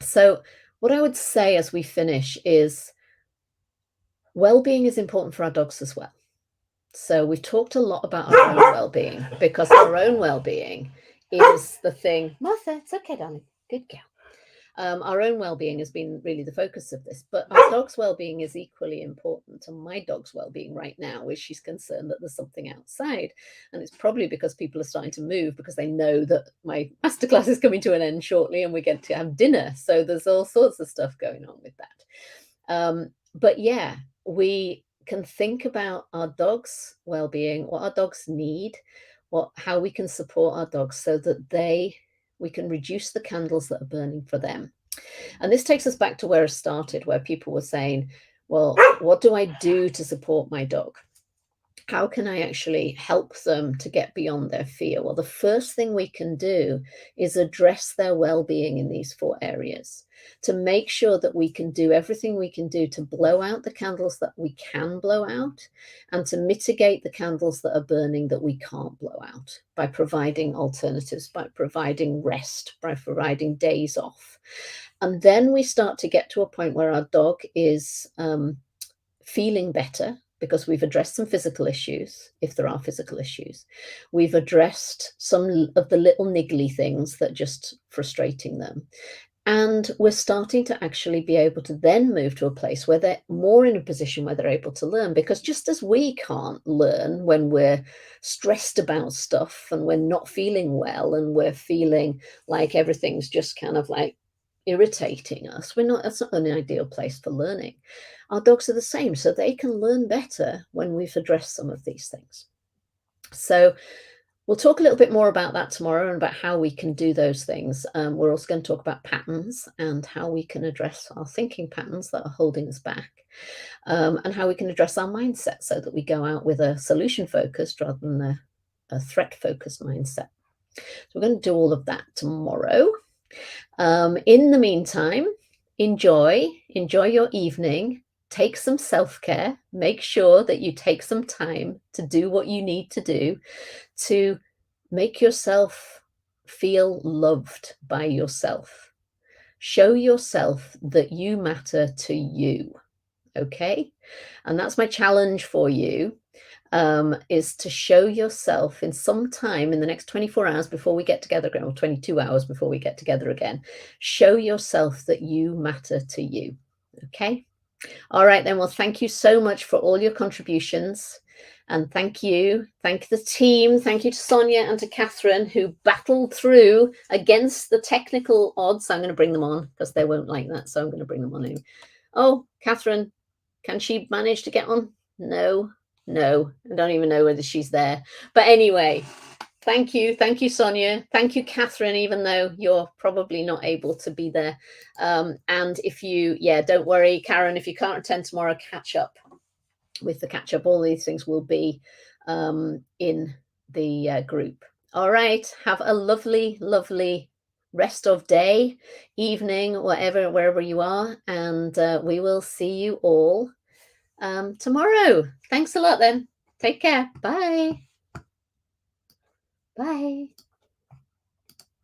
So what I would say as we finish is well-being is important for our dogs as well. So we've talked a lot about our own well-being, because our own well-being is the thing. Martha, it's okay, darling. Good girl. Our own well-being has been really the focus of this, but our dog's well-being is equally important. And my dog's well-being right now is she's concerned that there's something outside. And it's probably because people are starting to move because they know that my masterclass is coming to an end shortly and we get to have dinner. So there's all sorts of stuff going on with that. But yeah, we can think about our dog's well-being, what our dogs need, how we can support our dogs so that we can reduce the candles that are burning for them. And this takes us back to where I started, where people were saying, well, what do I do to support my dog? How can I actually help them to get beyond their fear? Well, the first thing we can do is address their well-being in these 4 areas, to make sure that we can do everything we can do to blow out the candles that we can blow out and to mitigate the candles that are burning that we can't blow out by providing alternatives, by providing rest, by providing days off. And then we start to get to a point where our dog is feeling better, because we've addressed some physical issues, if there are physical issues. We've addressed some of the little niggly things that are just frustrating them. And we're starting to actually be able to then move to a place where they're more in a position where they're able to learn. Because just as we can't learn when we're stressed about stuff and we're not feeling well and we're feeling like everything's just kind of like irritating us, that's not an ideal place for learning. Our dogs are the same, so they can learn better when we've addressed some of these things. So we'll talk a little bit more about that tomorrow and about how we can do those things. We're also going to talk about patterns and how we can address our thinking patterns that are holding us back, and how we can address our mindset so that we go out with a solution-focused rather than a threat-focused mindset. So we're going to do all of that tomorrow. In the meantime, enjoy your evening. Take some self-care. Make sure that you take some time to do what you need to do to make yourself feel loved by yourself. Show yourself that you matter to you, okay? And that's my challenge for you, is to show yourself in some time in the next 24 hours before we get together again, or 22 hours before we get together again. Show yourself that you matter to you, okay? All right, then. Well, thank you so much for all your contributions. And thank you. Thank the team. Thank you to Sonia and to Catherine, who battled through against the technical odds. I'm going to bring them on because they won't like that. So I'm going to bring them on in. Oh, Catherine, can she manage to get on? No, I don't even know whether she's there. But anyway, thank you. Thank you, Sonia. Thank you, Catherine, even though you're probably not able to be there. And if you, don't worry, Karen, if you can't attend tomorrow, catch up with the catch up. All these things will be in the group. All right. Have a lovely, lovely rest of day, evening, wherever you are. And we will see you all tomorrow. Thanks a lot then. Take care. Bye. Bye.